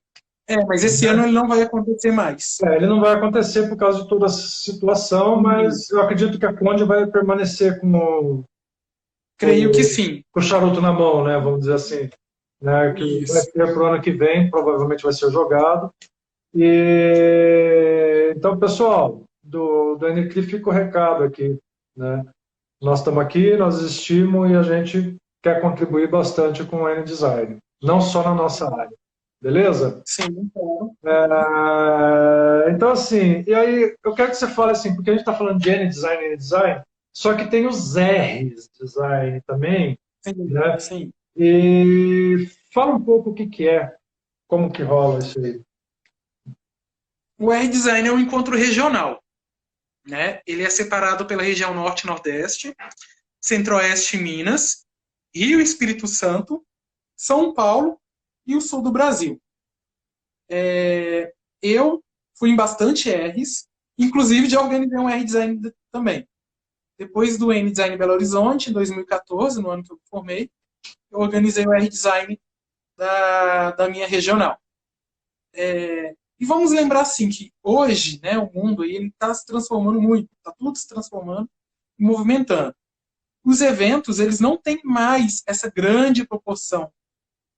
Mas esse ano né? ele não vai acontecer mais. Ele não vai acontecer por causa de toda a situação, mas Isso. eu acredito que a Conde vai permanecer Creio que sim. com o charuto na mão, né, vamos dizer assim, né, que vai Isso. ter para o ano que vem, provavelmente vai ser jogado. E então, pessoal, do NCLI fica o recado aqui, né? Nós estamos aqui, nós existimos e a gente quer contribuir bastante com o N-Design, não só na nossa área, beleza? Sim, então. Então, assim, e aí eu quero que você fale assim, porque a gente está falando de N-Design, só que tem os R's design também, Sim, né? sim. E fala um pouco o que que é, como que rola isso aí. O R-Design é um encontro regional, né? Ele é separado pela região Norte e Nordeste, Centro-Oeste e Minas, Rio e Espírito Santo, São Paulo e o sul do Brasil. Eu fui em bastante R's, inclusive já organizei um R-Design também. Depois do N-Design Belo Horizonte, em 2014, no ano que eu me formei, eu organizei o R-Design da minha regional. E vamos lembrar assim que hoje, né, o mundo ele está se transformando muito, está tudo se transformando e movimentando. Os eventos eles não têm mais essa grande proporção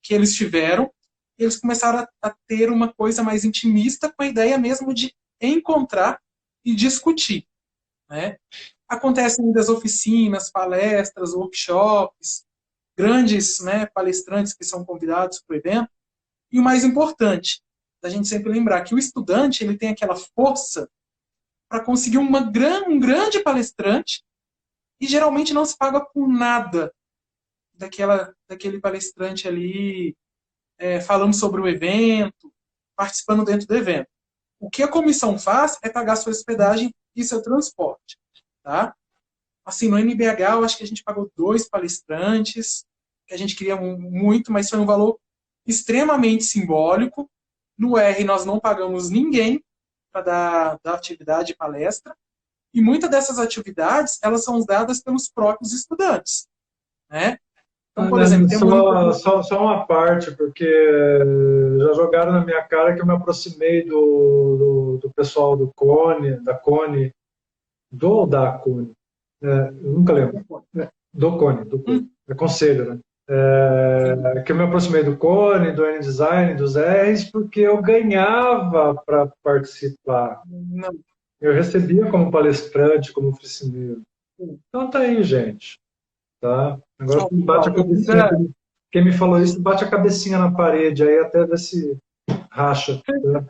que eles tiveram. Eles começaram a ter uma coisa mais intimista com a ideia mesmo de encontrar e discutir, né? Acontecem das oficinas, palestras, workshops, grandes, né, palestrantes que são convidados para o evento. E o mais importante, a gente sempre lembrar que o estudante ele tem aquela força para conseguir um grande palestrante e geralmente não se paga por nada daquele palestrante ali falando sobre o evento, participando dentro do evento. O que a comissão faz é pagar sua hospedagem e seu transporte. Tá? Assim, no NBH, eu acho que a gente pagou 2 palestrantes, que a gente queria muito, mas foi um valor extremamente simbólico. No R, nós não pagamos ninguém para dar atividade e palestra, e muitas dessas atividades, elas são dadas pelos próprios estudantes. Né? Então, por exemplo, tem uma Só uma parte, porque já jogaram na minha cara que eu me aproximei do pessoal do Cone, da Cone, da Cone, eu nunca lembro, do Cone, é conselho, né? Que eu me aproximei do Cone, do N-Design, dos R's, porque eu ganhava para participar. Não. Eu recebia como palestrante, como oficineiro. Então tá aí, gente. Tá? Agora bate a cabecinha. Quem me falou isso, bate a cabecinha na parede, aí até ver se racha. Né?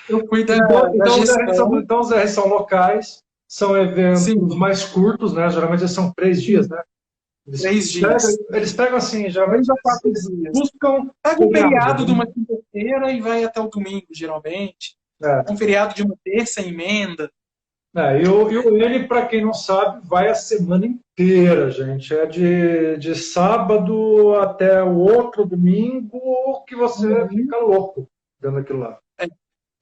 Eu fui da Então, gestão. então os R's são locais, são eventos Sim, mais curtos, né? Geralmente eles são 3 dias, né? 3 dias. Eles pegam assim, geralmente 3 a 4 eles dias. buscam Pega um feriado, feriado de né? uma quinta-feira e vai até o domingo, geralmente. É. Um feriado de uma terça, emenda. E o N, para quem não sabe, vai a semana inteira, gente. É de sábado até o outro domingo que você Uhum. fica louco dando aquilo lá.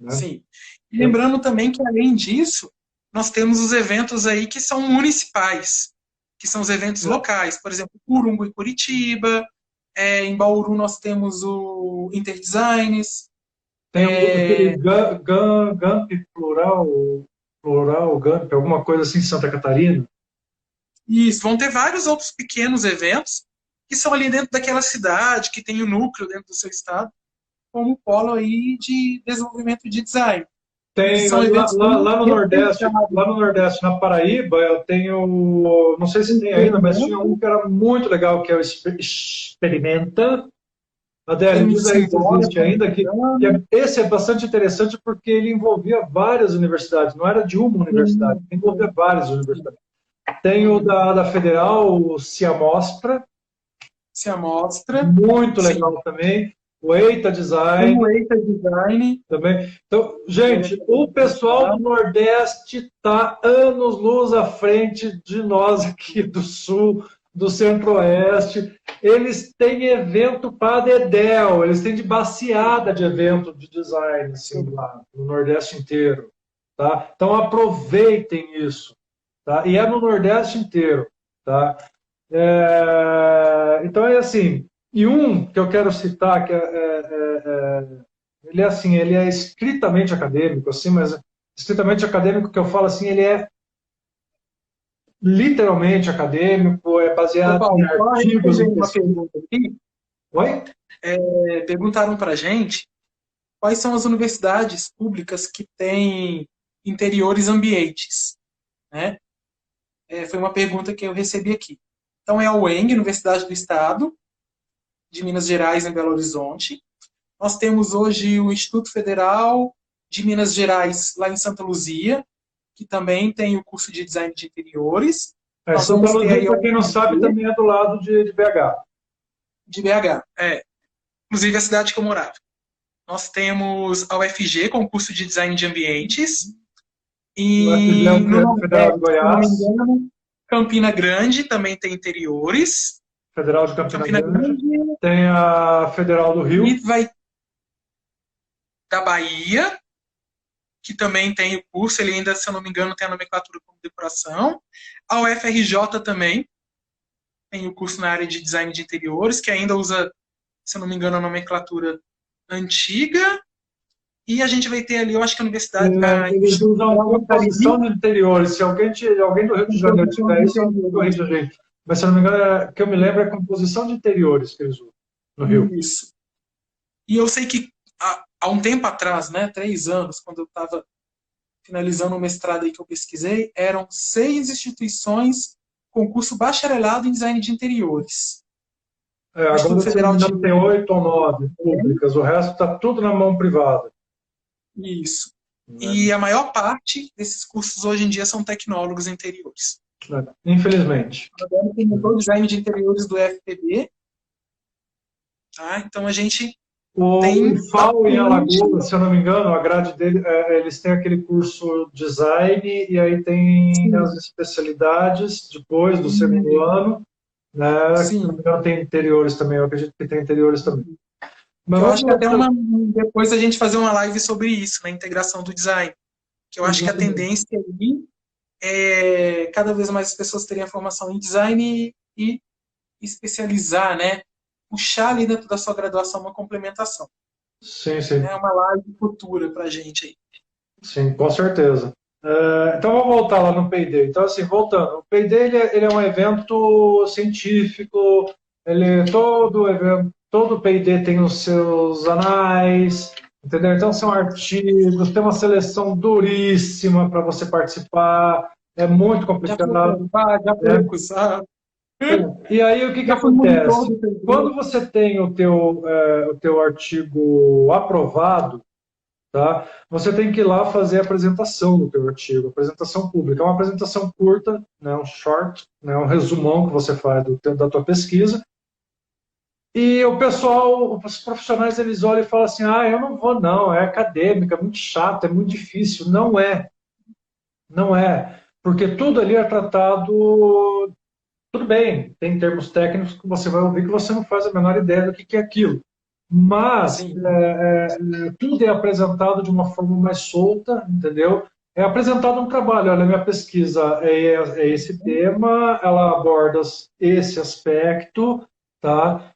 Né? Sim. E lembrando também que, além disso, nós temos os eventos aí que são municipais, que são os eventos locais. Por exemplo, Curumbu e Curitiba. Em Bauru nós temos o Interdesigns. Tem aquele GAMP plural, GAMP, alguma coisa assim em Santa Catarina. Isso, vão ter vários outros pequenos eventos que são ali dentro daquela cidade, que tem o núcleo dentro do seu estado, como polo aí de desenvolvimento de design. Que Tem são eventos lá no Nordeste, na Paraíba, eu tenho, não sei se tem ainda, mas tinha um que era muito legal, que é o Experimenta, Adélio, diz aí se embora, existe ainda, esse é bastante interessante porque ele envolvia várias universidades, não era de uma universidade, envolvia várias universidades. Tem o da Federal, o Ciamostra, se amostra. muito Sim. legal também. O Eita Design. O Eita Design. Também. Então, gente, o pessoal do Nordeste está anos-luz à frente de nós aqui do Sul, do Centro-Oeste. Eles têm evento para dedéu, eles têm de baciada de evento de design, assim, lá no Nordeste inteiro. Tá? Então, aproveitem isso. Tá? E é no Nordeste inteiro. Tá? Então, é assim. E um que eu quero citar, que ele é assim, ele é estritamente acadêmico, assim, mas estritamente acadêmico que eu falo assim, ele é literalmente acadêmico, é baseado em artigos e pesquisas. Oi? Perguntaram para a gente quais são as universidades públicas que têm interiores ambientes, né? Foi uma pergunta que eu recebi aqui. Então é a UENG, Universidade do Estado de Minas Gerais, em Belo Horizonte. Nós temos hoje o Instituto Federal de Minas Gerais, lá em Santa Luzia, que também tem o curso de Design de Interiores. Santa Luzia, para quem não sabe, também é do lado de BH. De BH, inclusive a cidade que eu morava. Nós temos a UFG, com o curso de Design de Ambientes. E no Federal de Goiás. Se não me engano, Campina Grande também tem interiores. Federal de Campina Grande. Tem a Federal do Rio. E vai da Bahia, que também tem o curso, ele ainda, se eu não me engano, tem a nomenclatura como decoração. A UFRJ também tem o curso na área de design de interiores, que ainda usa, se eu não me engano, a nomenclatura antiga. E a gente vai ter ali, eu acho que a universidade... Eles usam a composição de interiores. Se alguém do Rio de Janeiro tiver isso, eu corrijo, gente. Mas, se eu não me engano, que eu me lembro, é composição de interiores que eles usam no Rio. Isso. E eu sei que há um tempo atrás, né, 3 anos, quando eu estava finalizando o mestrado aí que eu pesquisei, eram 6 instituições com curso bacharelado em design de interiores. Agora Federal tem 8 ou 9 públicas, o resto está tudo na mão privada. Isso. E a maior parte desses cursos hoje em dia são tecnólogos em interiores. Infelizmente. Agora tem o design de interiores do FPB. Tá? Então a gente o IFAL em Alagoas, se eu não me engano, a grade dele, eles têm aquele curso design e aí tem as especialidades depois do segundo ano, né? Se não me engano, tem interiores também, eu acredito que tem interiores também. Mas eu acho que até depois a gente fazer uma live sobre isso, na integração do design. Que eu acho que a tendência ali é cada vez mais as pessoas terem a formação em design e especializar, né? Puxar ali dentro da sua graduação uma complementação. Sim, sim. É uma live futura pra gente aí. Sim, com certeza. Então vamos voltar lá no P&D. Então, assim, voltando, o P&D ele é um evento científico, todo P&D tem os seus anais, entendeu? Então são artigos, tem uma seleção duríssima para você participar, é muito complicado. E aí o que acontece? Quando você tem o teu artigo aprovado, tá? Você tem que ir lá fazer a apresentação do teu artigo, apresentação pública. É uma apresentação curta, né, um short, né, um resumão que você faz da tua pesquisa. E o pessoal, os profissionais, eles olham e falam assim, eu não vou não, é acadêmica, é muito chato, é muito difícil. Não é. Não é. Porque tudo ali é tratado... Tudo bem, tem termos técnicos que você vai ouvir que você não faz a menor ideia do que é aquilo. Mas tudo é apresentado de uma forma mais solta, entendeu? É apresentado um trabalho. Olha, minha pesquisa é esse tema, ela aborda esse aspecto, tá?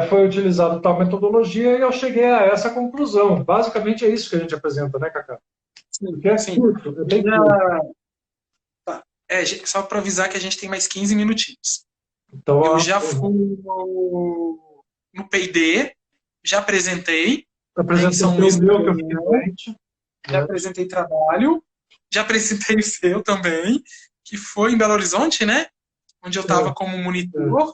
Foi utilizada tal metodologia e eu cheguei a essa conclusão. Basicamente é isso que a gente apresenta, né, Cacá? Sim. Curto, é bem curto. Só para avisar que a gente tem mais 15 minutinhos. Então, eu já fui no P&D, já apresentei. Já apresentei trabalho, já apresentei o seu também, que foi em Belo Horizonte, né? Onde eu estava como monitor.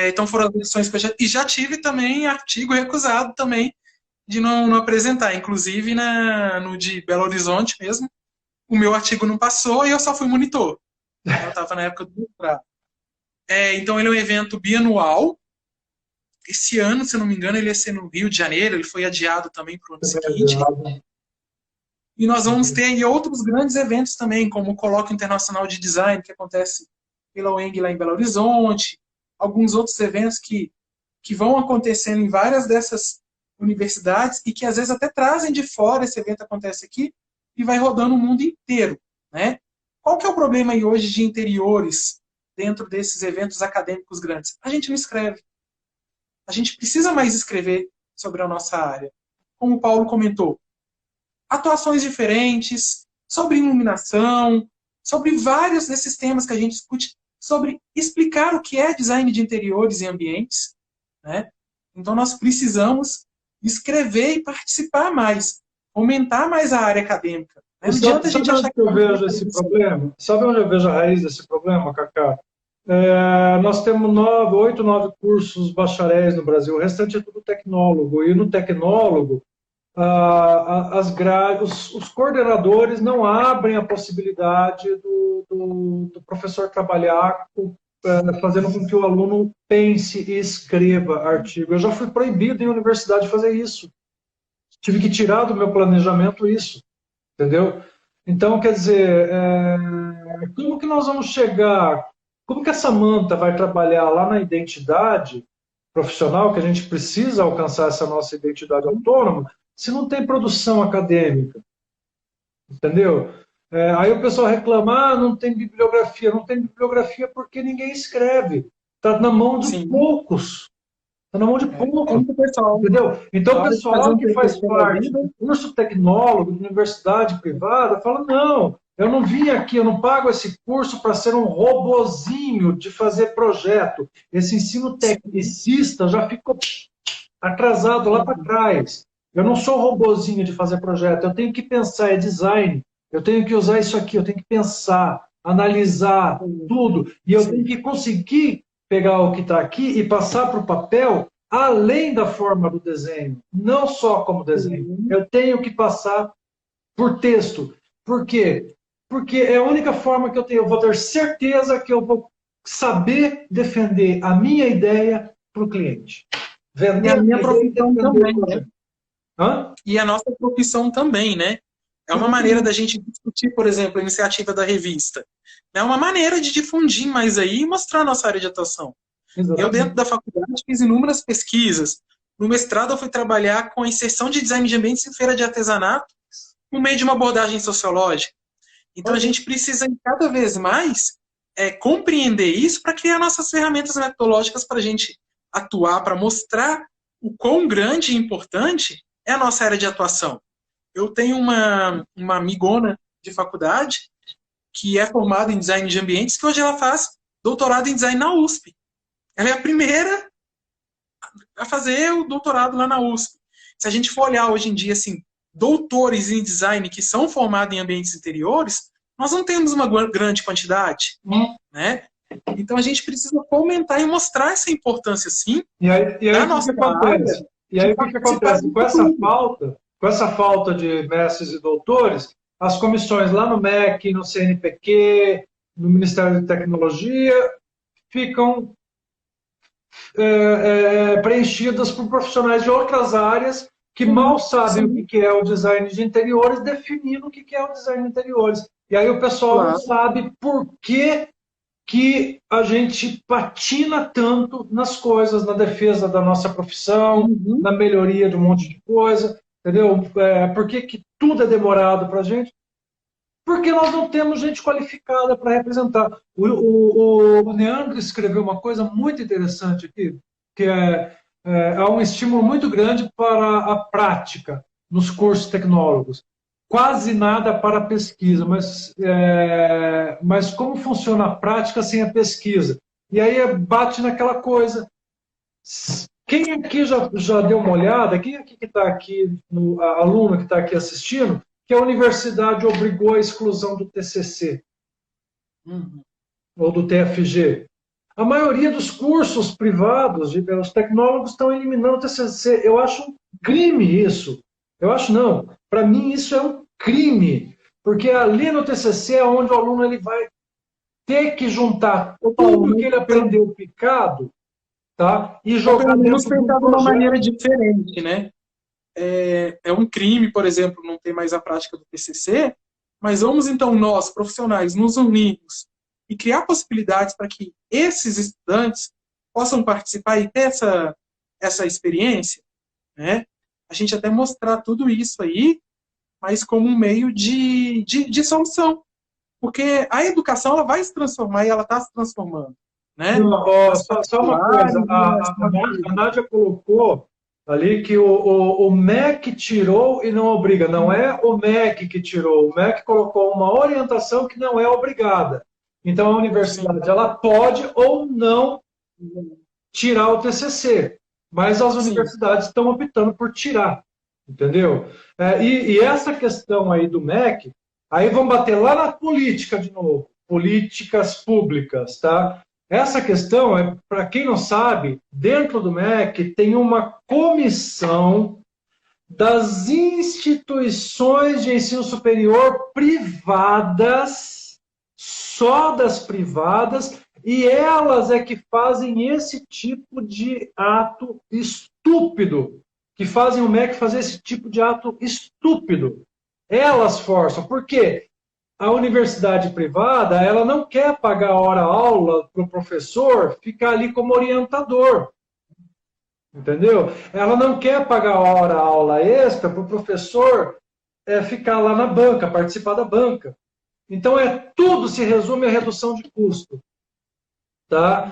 Então foram as edições que eu já tive também artigo recusado também de não apresentar. Inclusive no de Belo Horizonte mesmo, o meu artigo não passou e eu só fui monitor. Eu estava na época do doutorado. Então ele é um evento bianual. Esse ano, se eu não me engano, ele ia ser no Rio de Janeiro, ele foi adiado também para o ano seguinte. E nós vamos ter aí outros grandes eventos também, como o Colóquio Internacional de Design, que acontece pela UENG lá em Belo Horizonte, alguns outros eventos que vão acontecendo em várias dessas universidades e que às vezes até trazem de fora. Esse evento acontece aqui e vai rodando o mundo inteiro, né? Qual que é o problema aí hoje de interiores dentro desses eventos acadêmicos grandes? A gente não escreve. A gente precisa mais escrever sobre a nossa área. Como o Paulo comentou, atuações diferentes, sobre iluminação, sobre vários desses temas que a gente discute, sobre explicar o que é design de interiores e ambientes, né? Então nós precisamos escrever e participar mais, aumentar mais a área acadêmica. Não adianta a gente achar que eu vejo esse problema? Sabe onde eu vejo a raiz desse problema, Cacá? Nós temos 8, 9 cursos bacharéis no Brasil, o restante é tudo tecnólogo, e no tecnólogo os coordenadores não abrem a possibilidade do professor trabalhar fazendo com que o aluno pense e escreva artigo. Eu já fui proibido em universidade de fazer isso. Tive que tirar do meu planejamento isso, entendeu? Então, quer dizer, como que nós vamos chegar... Como que a Samantha vai trabalhar lá na identidade profissional, que a gente precisa alcançar essa nossa identidade autônoma, se não tem produção acadêmica? Entendeu? Aí o pessoal reclama, não tem bibliografia. Não tem bibliografia porque ninguém escreve. Está na mão de poucos. Está na mão de poucos. Entendeu? Então o pessoal que faz parte do curso tecnólogo, de universidade privada, fala, não, eu não vim aqui, eu não pago esse curso para ser um robozinho de fazer projeto. Esse ensino tecnicista já ficou atrasado lá para trás. Eu não sou robozinho de fazer projeto, eu tenho que pensar, é design. Eu tenho que usar isso aqui, eu tenho que pensar, analisar tudo. E eu tenho que conseguir pegar o que está aqui e passar para o papel além da forma do desenho. Não só como desenho. Eu tenho que passar por texto. Por quê? Porque é a única forma que eu tenho. Eu vou ter certeza que eu vou saber defender a minha ideia para o cliente. Vender a minha profissão também, né? E a nossa profissão também, né? É uma maneira da gente discutir, por exemplo, a iniciativa da revista. É uma maneira de difundir mais aí e mostrar a nossa área de atuação. Exatamente. Eu, dentro da faculdade, fiz inúmeras pesquisas. No mestrado, eu fui trabalhar com a inserção de design de ambientes em feira de artesanato no meio de uma abordagem sociológica. Então, a gente precisa, cada vez mais, compreender isso para criar nossas ferramentas metodológicas para a gente atuar, para mostrar o quão grande e importante é a nossa área de atuação. Eu tenho uma amigona de faculdade que é formada em design de ambientes, que hoje ela faz doutorado em design na USP. Ela é a primeira a fazer o doutorado lá na USP. Se a gente for olhar hoje em dia, assim, doutores em design que são formados em ambientes interiores, nós não temos uma grande quantidade, né? Então a gente precisa fomentar e mostrar essa importância, sim, da nossa área. E aí o que acontece? Com essa falta de mestres e doutores, as comissões lá no MEC, no CNPq, no Ministério de Tecnologia, ficam preenchidas por profissionais de outras áreas que mal sabem o que é o design de interiores, definindo o que é o design de interiores. E aí o pessoal não sabe por que a gente patina tanto nas coisas, na defesa da nossa profissão, na melhoria de um monte de coisa, entendeu? Por que tudo é demorado para a gente? Porque nós não temos gente qualificada para representar. O Neandro escreveu uma coisa muito interessante aqui, que há um estímulo muito grande para a prática nos cursos tecnólogos. Quase nada para a pesquisa, mas como funciona a prática sem a pesquisa? E aí bate naquela coisa. Quem aqui já deu uma olhada? Quem aqui que está aqui, aluno que está aqui assistindo, que a universidade obrigou a exclusão do TCC? Ou do TFG? A maioria dos cursos privados, os tecnólogos estão eliminando o TCC. Eu acho um crime isso. Eu acho não. Para mim isso é um crime, porque ali no TCC é onde o aluno ele vai ter que juntar Ô, Paulo, tudo que ele aprendeu picado, tá? E ou pelo jogar menos dentro de um pensar de uma maneira projeto. diferente, né? É um crime, por exemplo, não ter mais a prática do TCC, mas vamos então nós, profissionais, nos unirmos e criar possibilidades para que esses estudantes possam participar e ter essa experiência, né? A gente até mostrar tudo isso aí, mas como um meio de solução. Porque a educação ela vai se transformar e ela está se transformando, né? Não, ó, As só uma coisa, particulares e as A públicas. Nádia colocou ali que o MEC tirou e não obriga. Não é o MEC que tirou. O MEC colocou uma orientação que não é obrigada. Então, a Sim. universidade ela pode ou não tirar o TCC, mas as Sim. universidades estão optando por tirar, entendeu? E essa questão aí do MEC, aí vamos bater lá na política de novo, políticas públicas, tá? Essa questão, para quem não sabe, dentro do MEC tem uma comissão das instituições de ensino superior privadas, só das privadas, e elas é que fazem esse tipo de ato estúpido, que fazem o MEC fazer esse tipo de ato estúpido. Elas forçam. Por quê? A universidade privada, ela não quer pagar hora-aula para o professor ficar ali como orientador. Entendeu? Ela não quer pagar hora-aula extra para o professor ficar lá na banca, participar da banca. Então, tudo se resume à redução de custo. Tá?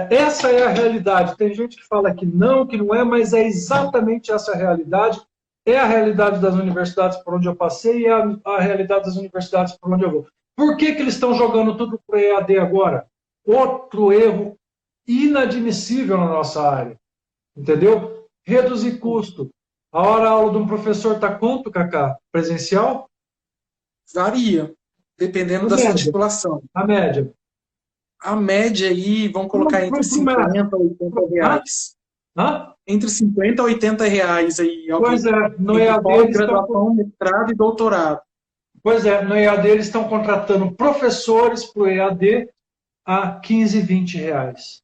Essa é a realidade. Tem gente que fala que não é, mas é exatamente essa a realidade. É a realidade das universidades por onde eu passei e é a realidade das universidades por onde eu vou. Por que eles estão jogando tudo para o EAD agora? Outro erro inadmissível na nossa área. Entendeu? Reduzir custo. A hora-aula de um professor está quanto, Cacá? Presencial? Varia, dependendo A da sua média. titulação. A média. A média aí, vamos colocar entre Pro médio. 50 e 80 Hã? reais. Hã? Entre 50 e 80 reais aí, Pois alguém é, no entre EAD eles estão. pós-graduação, mestrado e doutorado. Pois é, no EAD eles estão contratando professores para o EAD a 15, 20 reais.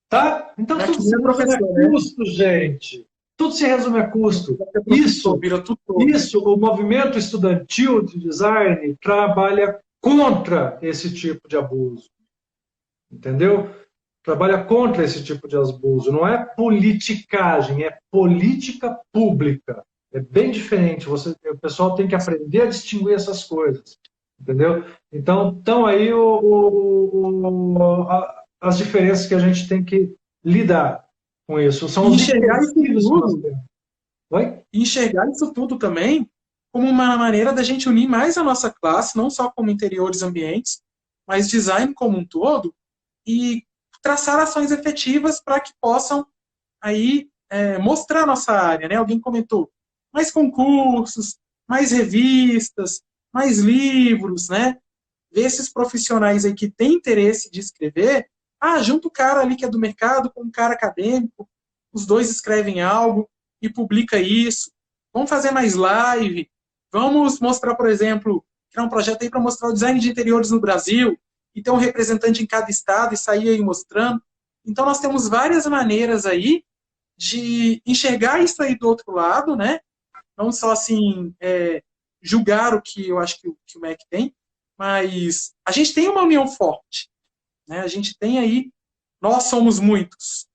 Tá? Então tudo Aqui se não é resume a professor, né? custo, gente. Tudo se resume a custo. É professor, Isso, vira tutor. isso, o movimento estudantil de design trabalha contra esse tipo de abuso. Entendeu? Trabalha contra esse tipo de abuso. Não é politicagem, é política pública. É bem diferente. O pessoal tem que aprender a distinguir essas coisas. Entendeu? Então, estão aí as diferenças que a gente tem que lidar com isso. São E os enxergar isso empecilhos que nós tudo, temos. Oi? e enxergar isso tudo também como uma maneira da gente unir mais a nossa classe, não só como interiores ambientes, mas design como um todo, e traçar ações efetivas para que possam aí mostrar a nossa área, né? Alguém comentou, mais concursos, mais revistas, mais livros, né? Ver esses profissionais aí que têm interesse de escrever, junta o cara ali que é do mercado com um cara acadêmico, os dois escrevem algo e publica isso. Vamos fazer mais live, vamos mostrar, por exemplo, criar um projeto aí para mostrar o design de interiores no Brasil e ter um representante em cada estado e sair aí mostrando. Então nós temos várias maneiras aí de enxergar isso aí do outro lado, né? Não só assim julgar o que eu acho que o MEC tem, mas a gente tem uma união forte, né? A gente tem aí, nós somos muitos,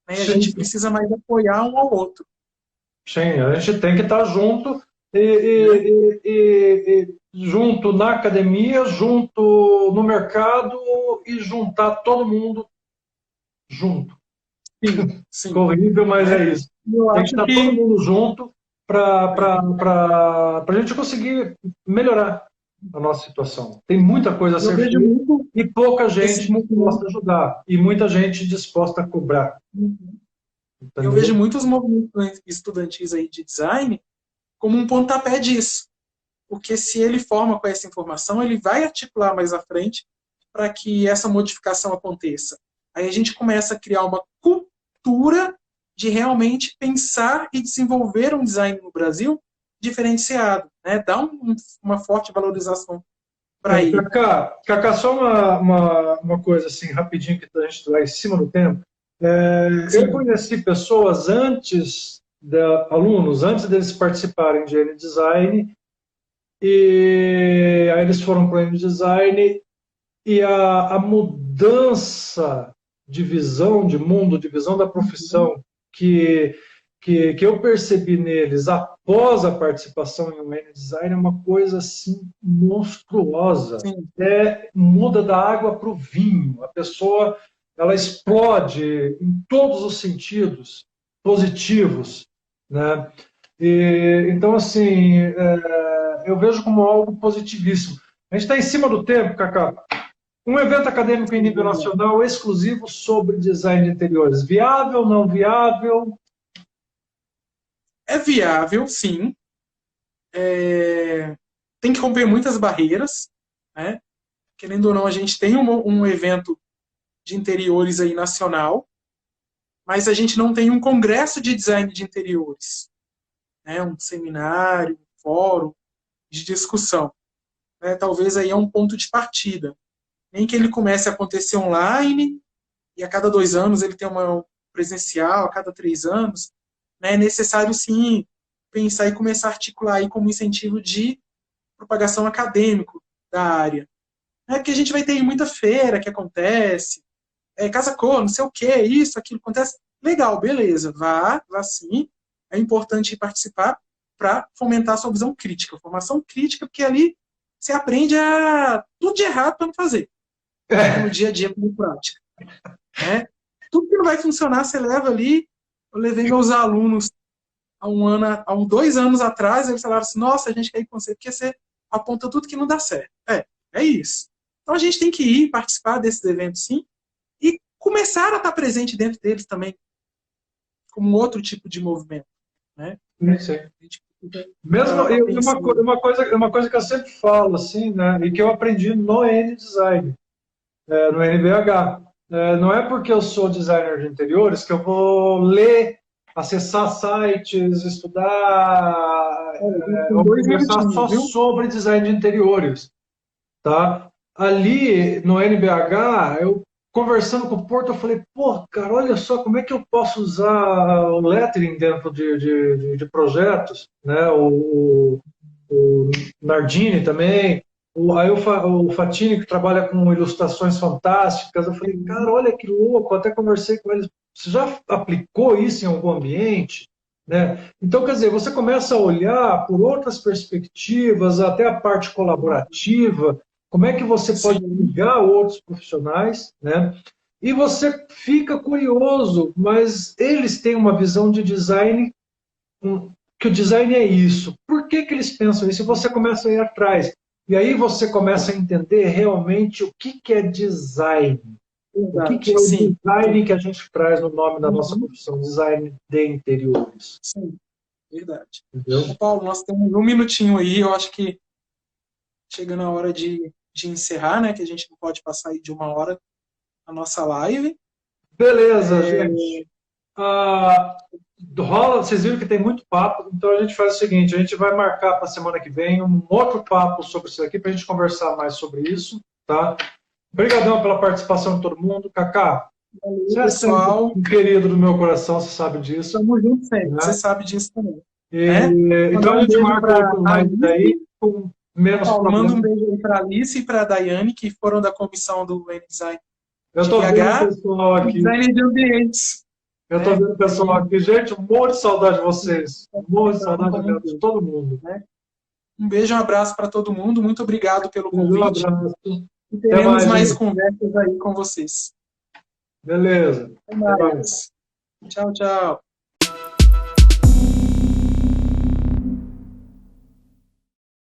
né? A gente Sim, precisa mais apoiar um ao outro, sim, a gente tem que estar junto né? junto na academia, junto no mercado e juntar todo mundo junto. Sim, Ficou sim, horrível, mas né? é isso. Eu Tem que acho estar todo que mundo junto para a gente conseguir melhorar a nossa situação. Tem muita coisa a eu ser vejo feita muito e pouca esse gente disposta a movimento, ajudar e muita gente disposta a cobrar. eu vejo Entendeu? muitos movimentos estudantis aí de design como um pontapé disso, porque se ele forma com essa informação, ele vai articular mais à frente para que essa modificação aconteça? Aí a gente começa a criar uma cultura de realmente pensar e desenvolver um design no Brasil diferenciado, né? Dá uma forte valorização para ele. Cacá, só uma coisa assim, rapidinho, que a gente vai em cima do tempo. Eu conheci pessoas alunos, antes deles participarem de N-Design, e aí eles foram para o N-Design, e a mudança de visão de mundo, de visão da profissão, que eu percebi neles após a participação em um N-Design é uma coisa assim monstruosa. Muda da água para o vinho. A pessoa, ela explode em todos os sentidos positivos, né? Então, assim, eu vejo como algo positivíssimo. A gente está em cima do tempo, Cacá. Um evento acadêmico em nível nacional exclusivo sobre design de interiores. Viável, não viável? É viável, sim. Tem que romper muitas barreiras, né? Querendo ou não, a gente tem um evento de interiores aí nacional, mas a gente não tem um congresso de design de interiores, né? Um seminário, um fórum de discussão. Né? Talvez aí é um ponto de partida. Nem que ele comece a acontecer online, e a cada 2 anos ele tem uma presencial, a cada 3 anos, né? É necessário, sim, pensar e começar a articular aí como incentivo de propagação acadêmico da área. Porque a gente vai ter muita feira que acontece, Casa Cor, não sei o que, isso, aquilo acontece. Legal, beleza, vá sim. É importante participar para fomentar a sua visão crítica, formação crítica, porque ali você aprende tudo de errado para não fazer. No dia a dia, como prática. Né? Tudo que não vai funcionar, você leva ali. Eu levei meus alunos há 2 anos atrás, eles falaram assim, nossa, a gente quer ir com você, porque você aponta tudo que não dá certo. É isso. Então a gente tem que ir participar desses eventos, sim, e começar a estar presente dentro deles também, como outro tipo de movimento. Né? Sim. Mesmo, uma coisa que eu sempre falo, assim, né, e que eu aprendi no N-Design, no NBH. Não é porque eu sou designer de interiores que eu vou ler, acessar sites, estudar, ou conversar só sobre design de interiores. Tá? Ali no NBH, eu conversando com o Porto, eu falei, pô, cara, olha só como é que eu posso usar o lettering dentro de projetos, né? O Nardini também, aí o Fatini, que trabalha com ilustrações fantásticas. Eu falei, cara, olha que louco, até conversei com eles, você já aplicou isso em algum ambiente? Né? Então, quer dizer, você começa a olhar por outras perspectivas, até a parte colaborativa, como é que você pode ligar outros profissionais, né? E você fica curioso, mas eles têm uma visão de design, que o design é isso. Por que eles pensam isso? E você começa a ir atrás. E aí você começa a entender realmente o que é design. O que é o design que a gente traz no nome da nossa profissão, design de interiores. Sim, verdade. Entendeu? Paulo, nós temos 1 minutinho aí, eu acho que chegando a hora de encerrar, né? Que a gente não pode passar aí de 1 hora a nossa live. Beleza, gente. Vocês viram que tem muito papo, então a gente faz o seguinte, a gente vai marcar para a semana que vem um outro papo sobre isso aqui, para a gente conversar mais sobre isso, tá? Obrigadão pela participação de todo mundo. Cacá, você é sempre um querido do meu coração, você sabe disso. Tamo junto sempre, né? Você sabe disso também. Então a gente marca outro mais daí, com menos problemas. Manda um beijo aí para a Alice e para a Daiane, que foram da comissão do N-Design. Eu estou vendo o pessoal aqui. Design de ambientes. Eu estou vendo o pessoal aqui. Gente, um monte de saudade de vocês. Um monte de saudade de todo mundo. Um beijo, um abraço para todo mundo. Muito obrigado pelo convite. Um abraço. E teremos mais conversas aí com vocês. Beleza. Até mais. Tchau, tchau.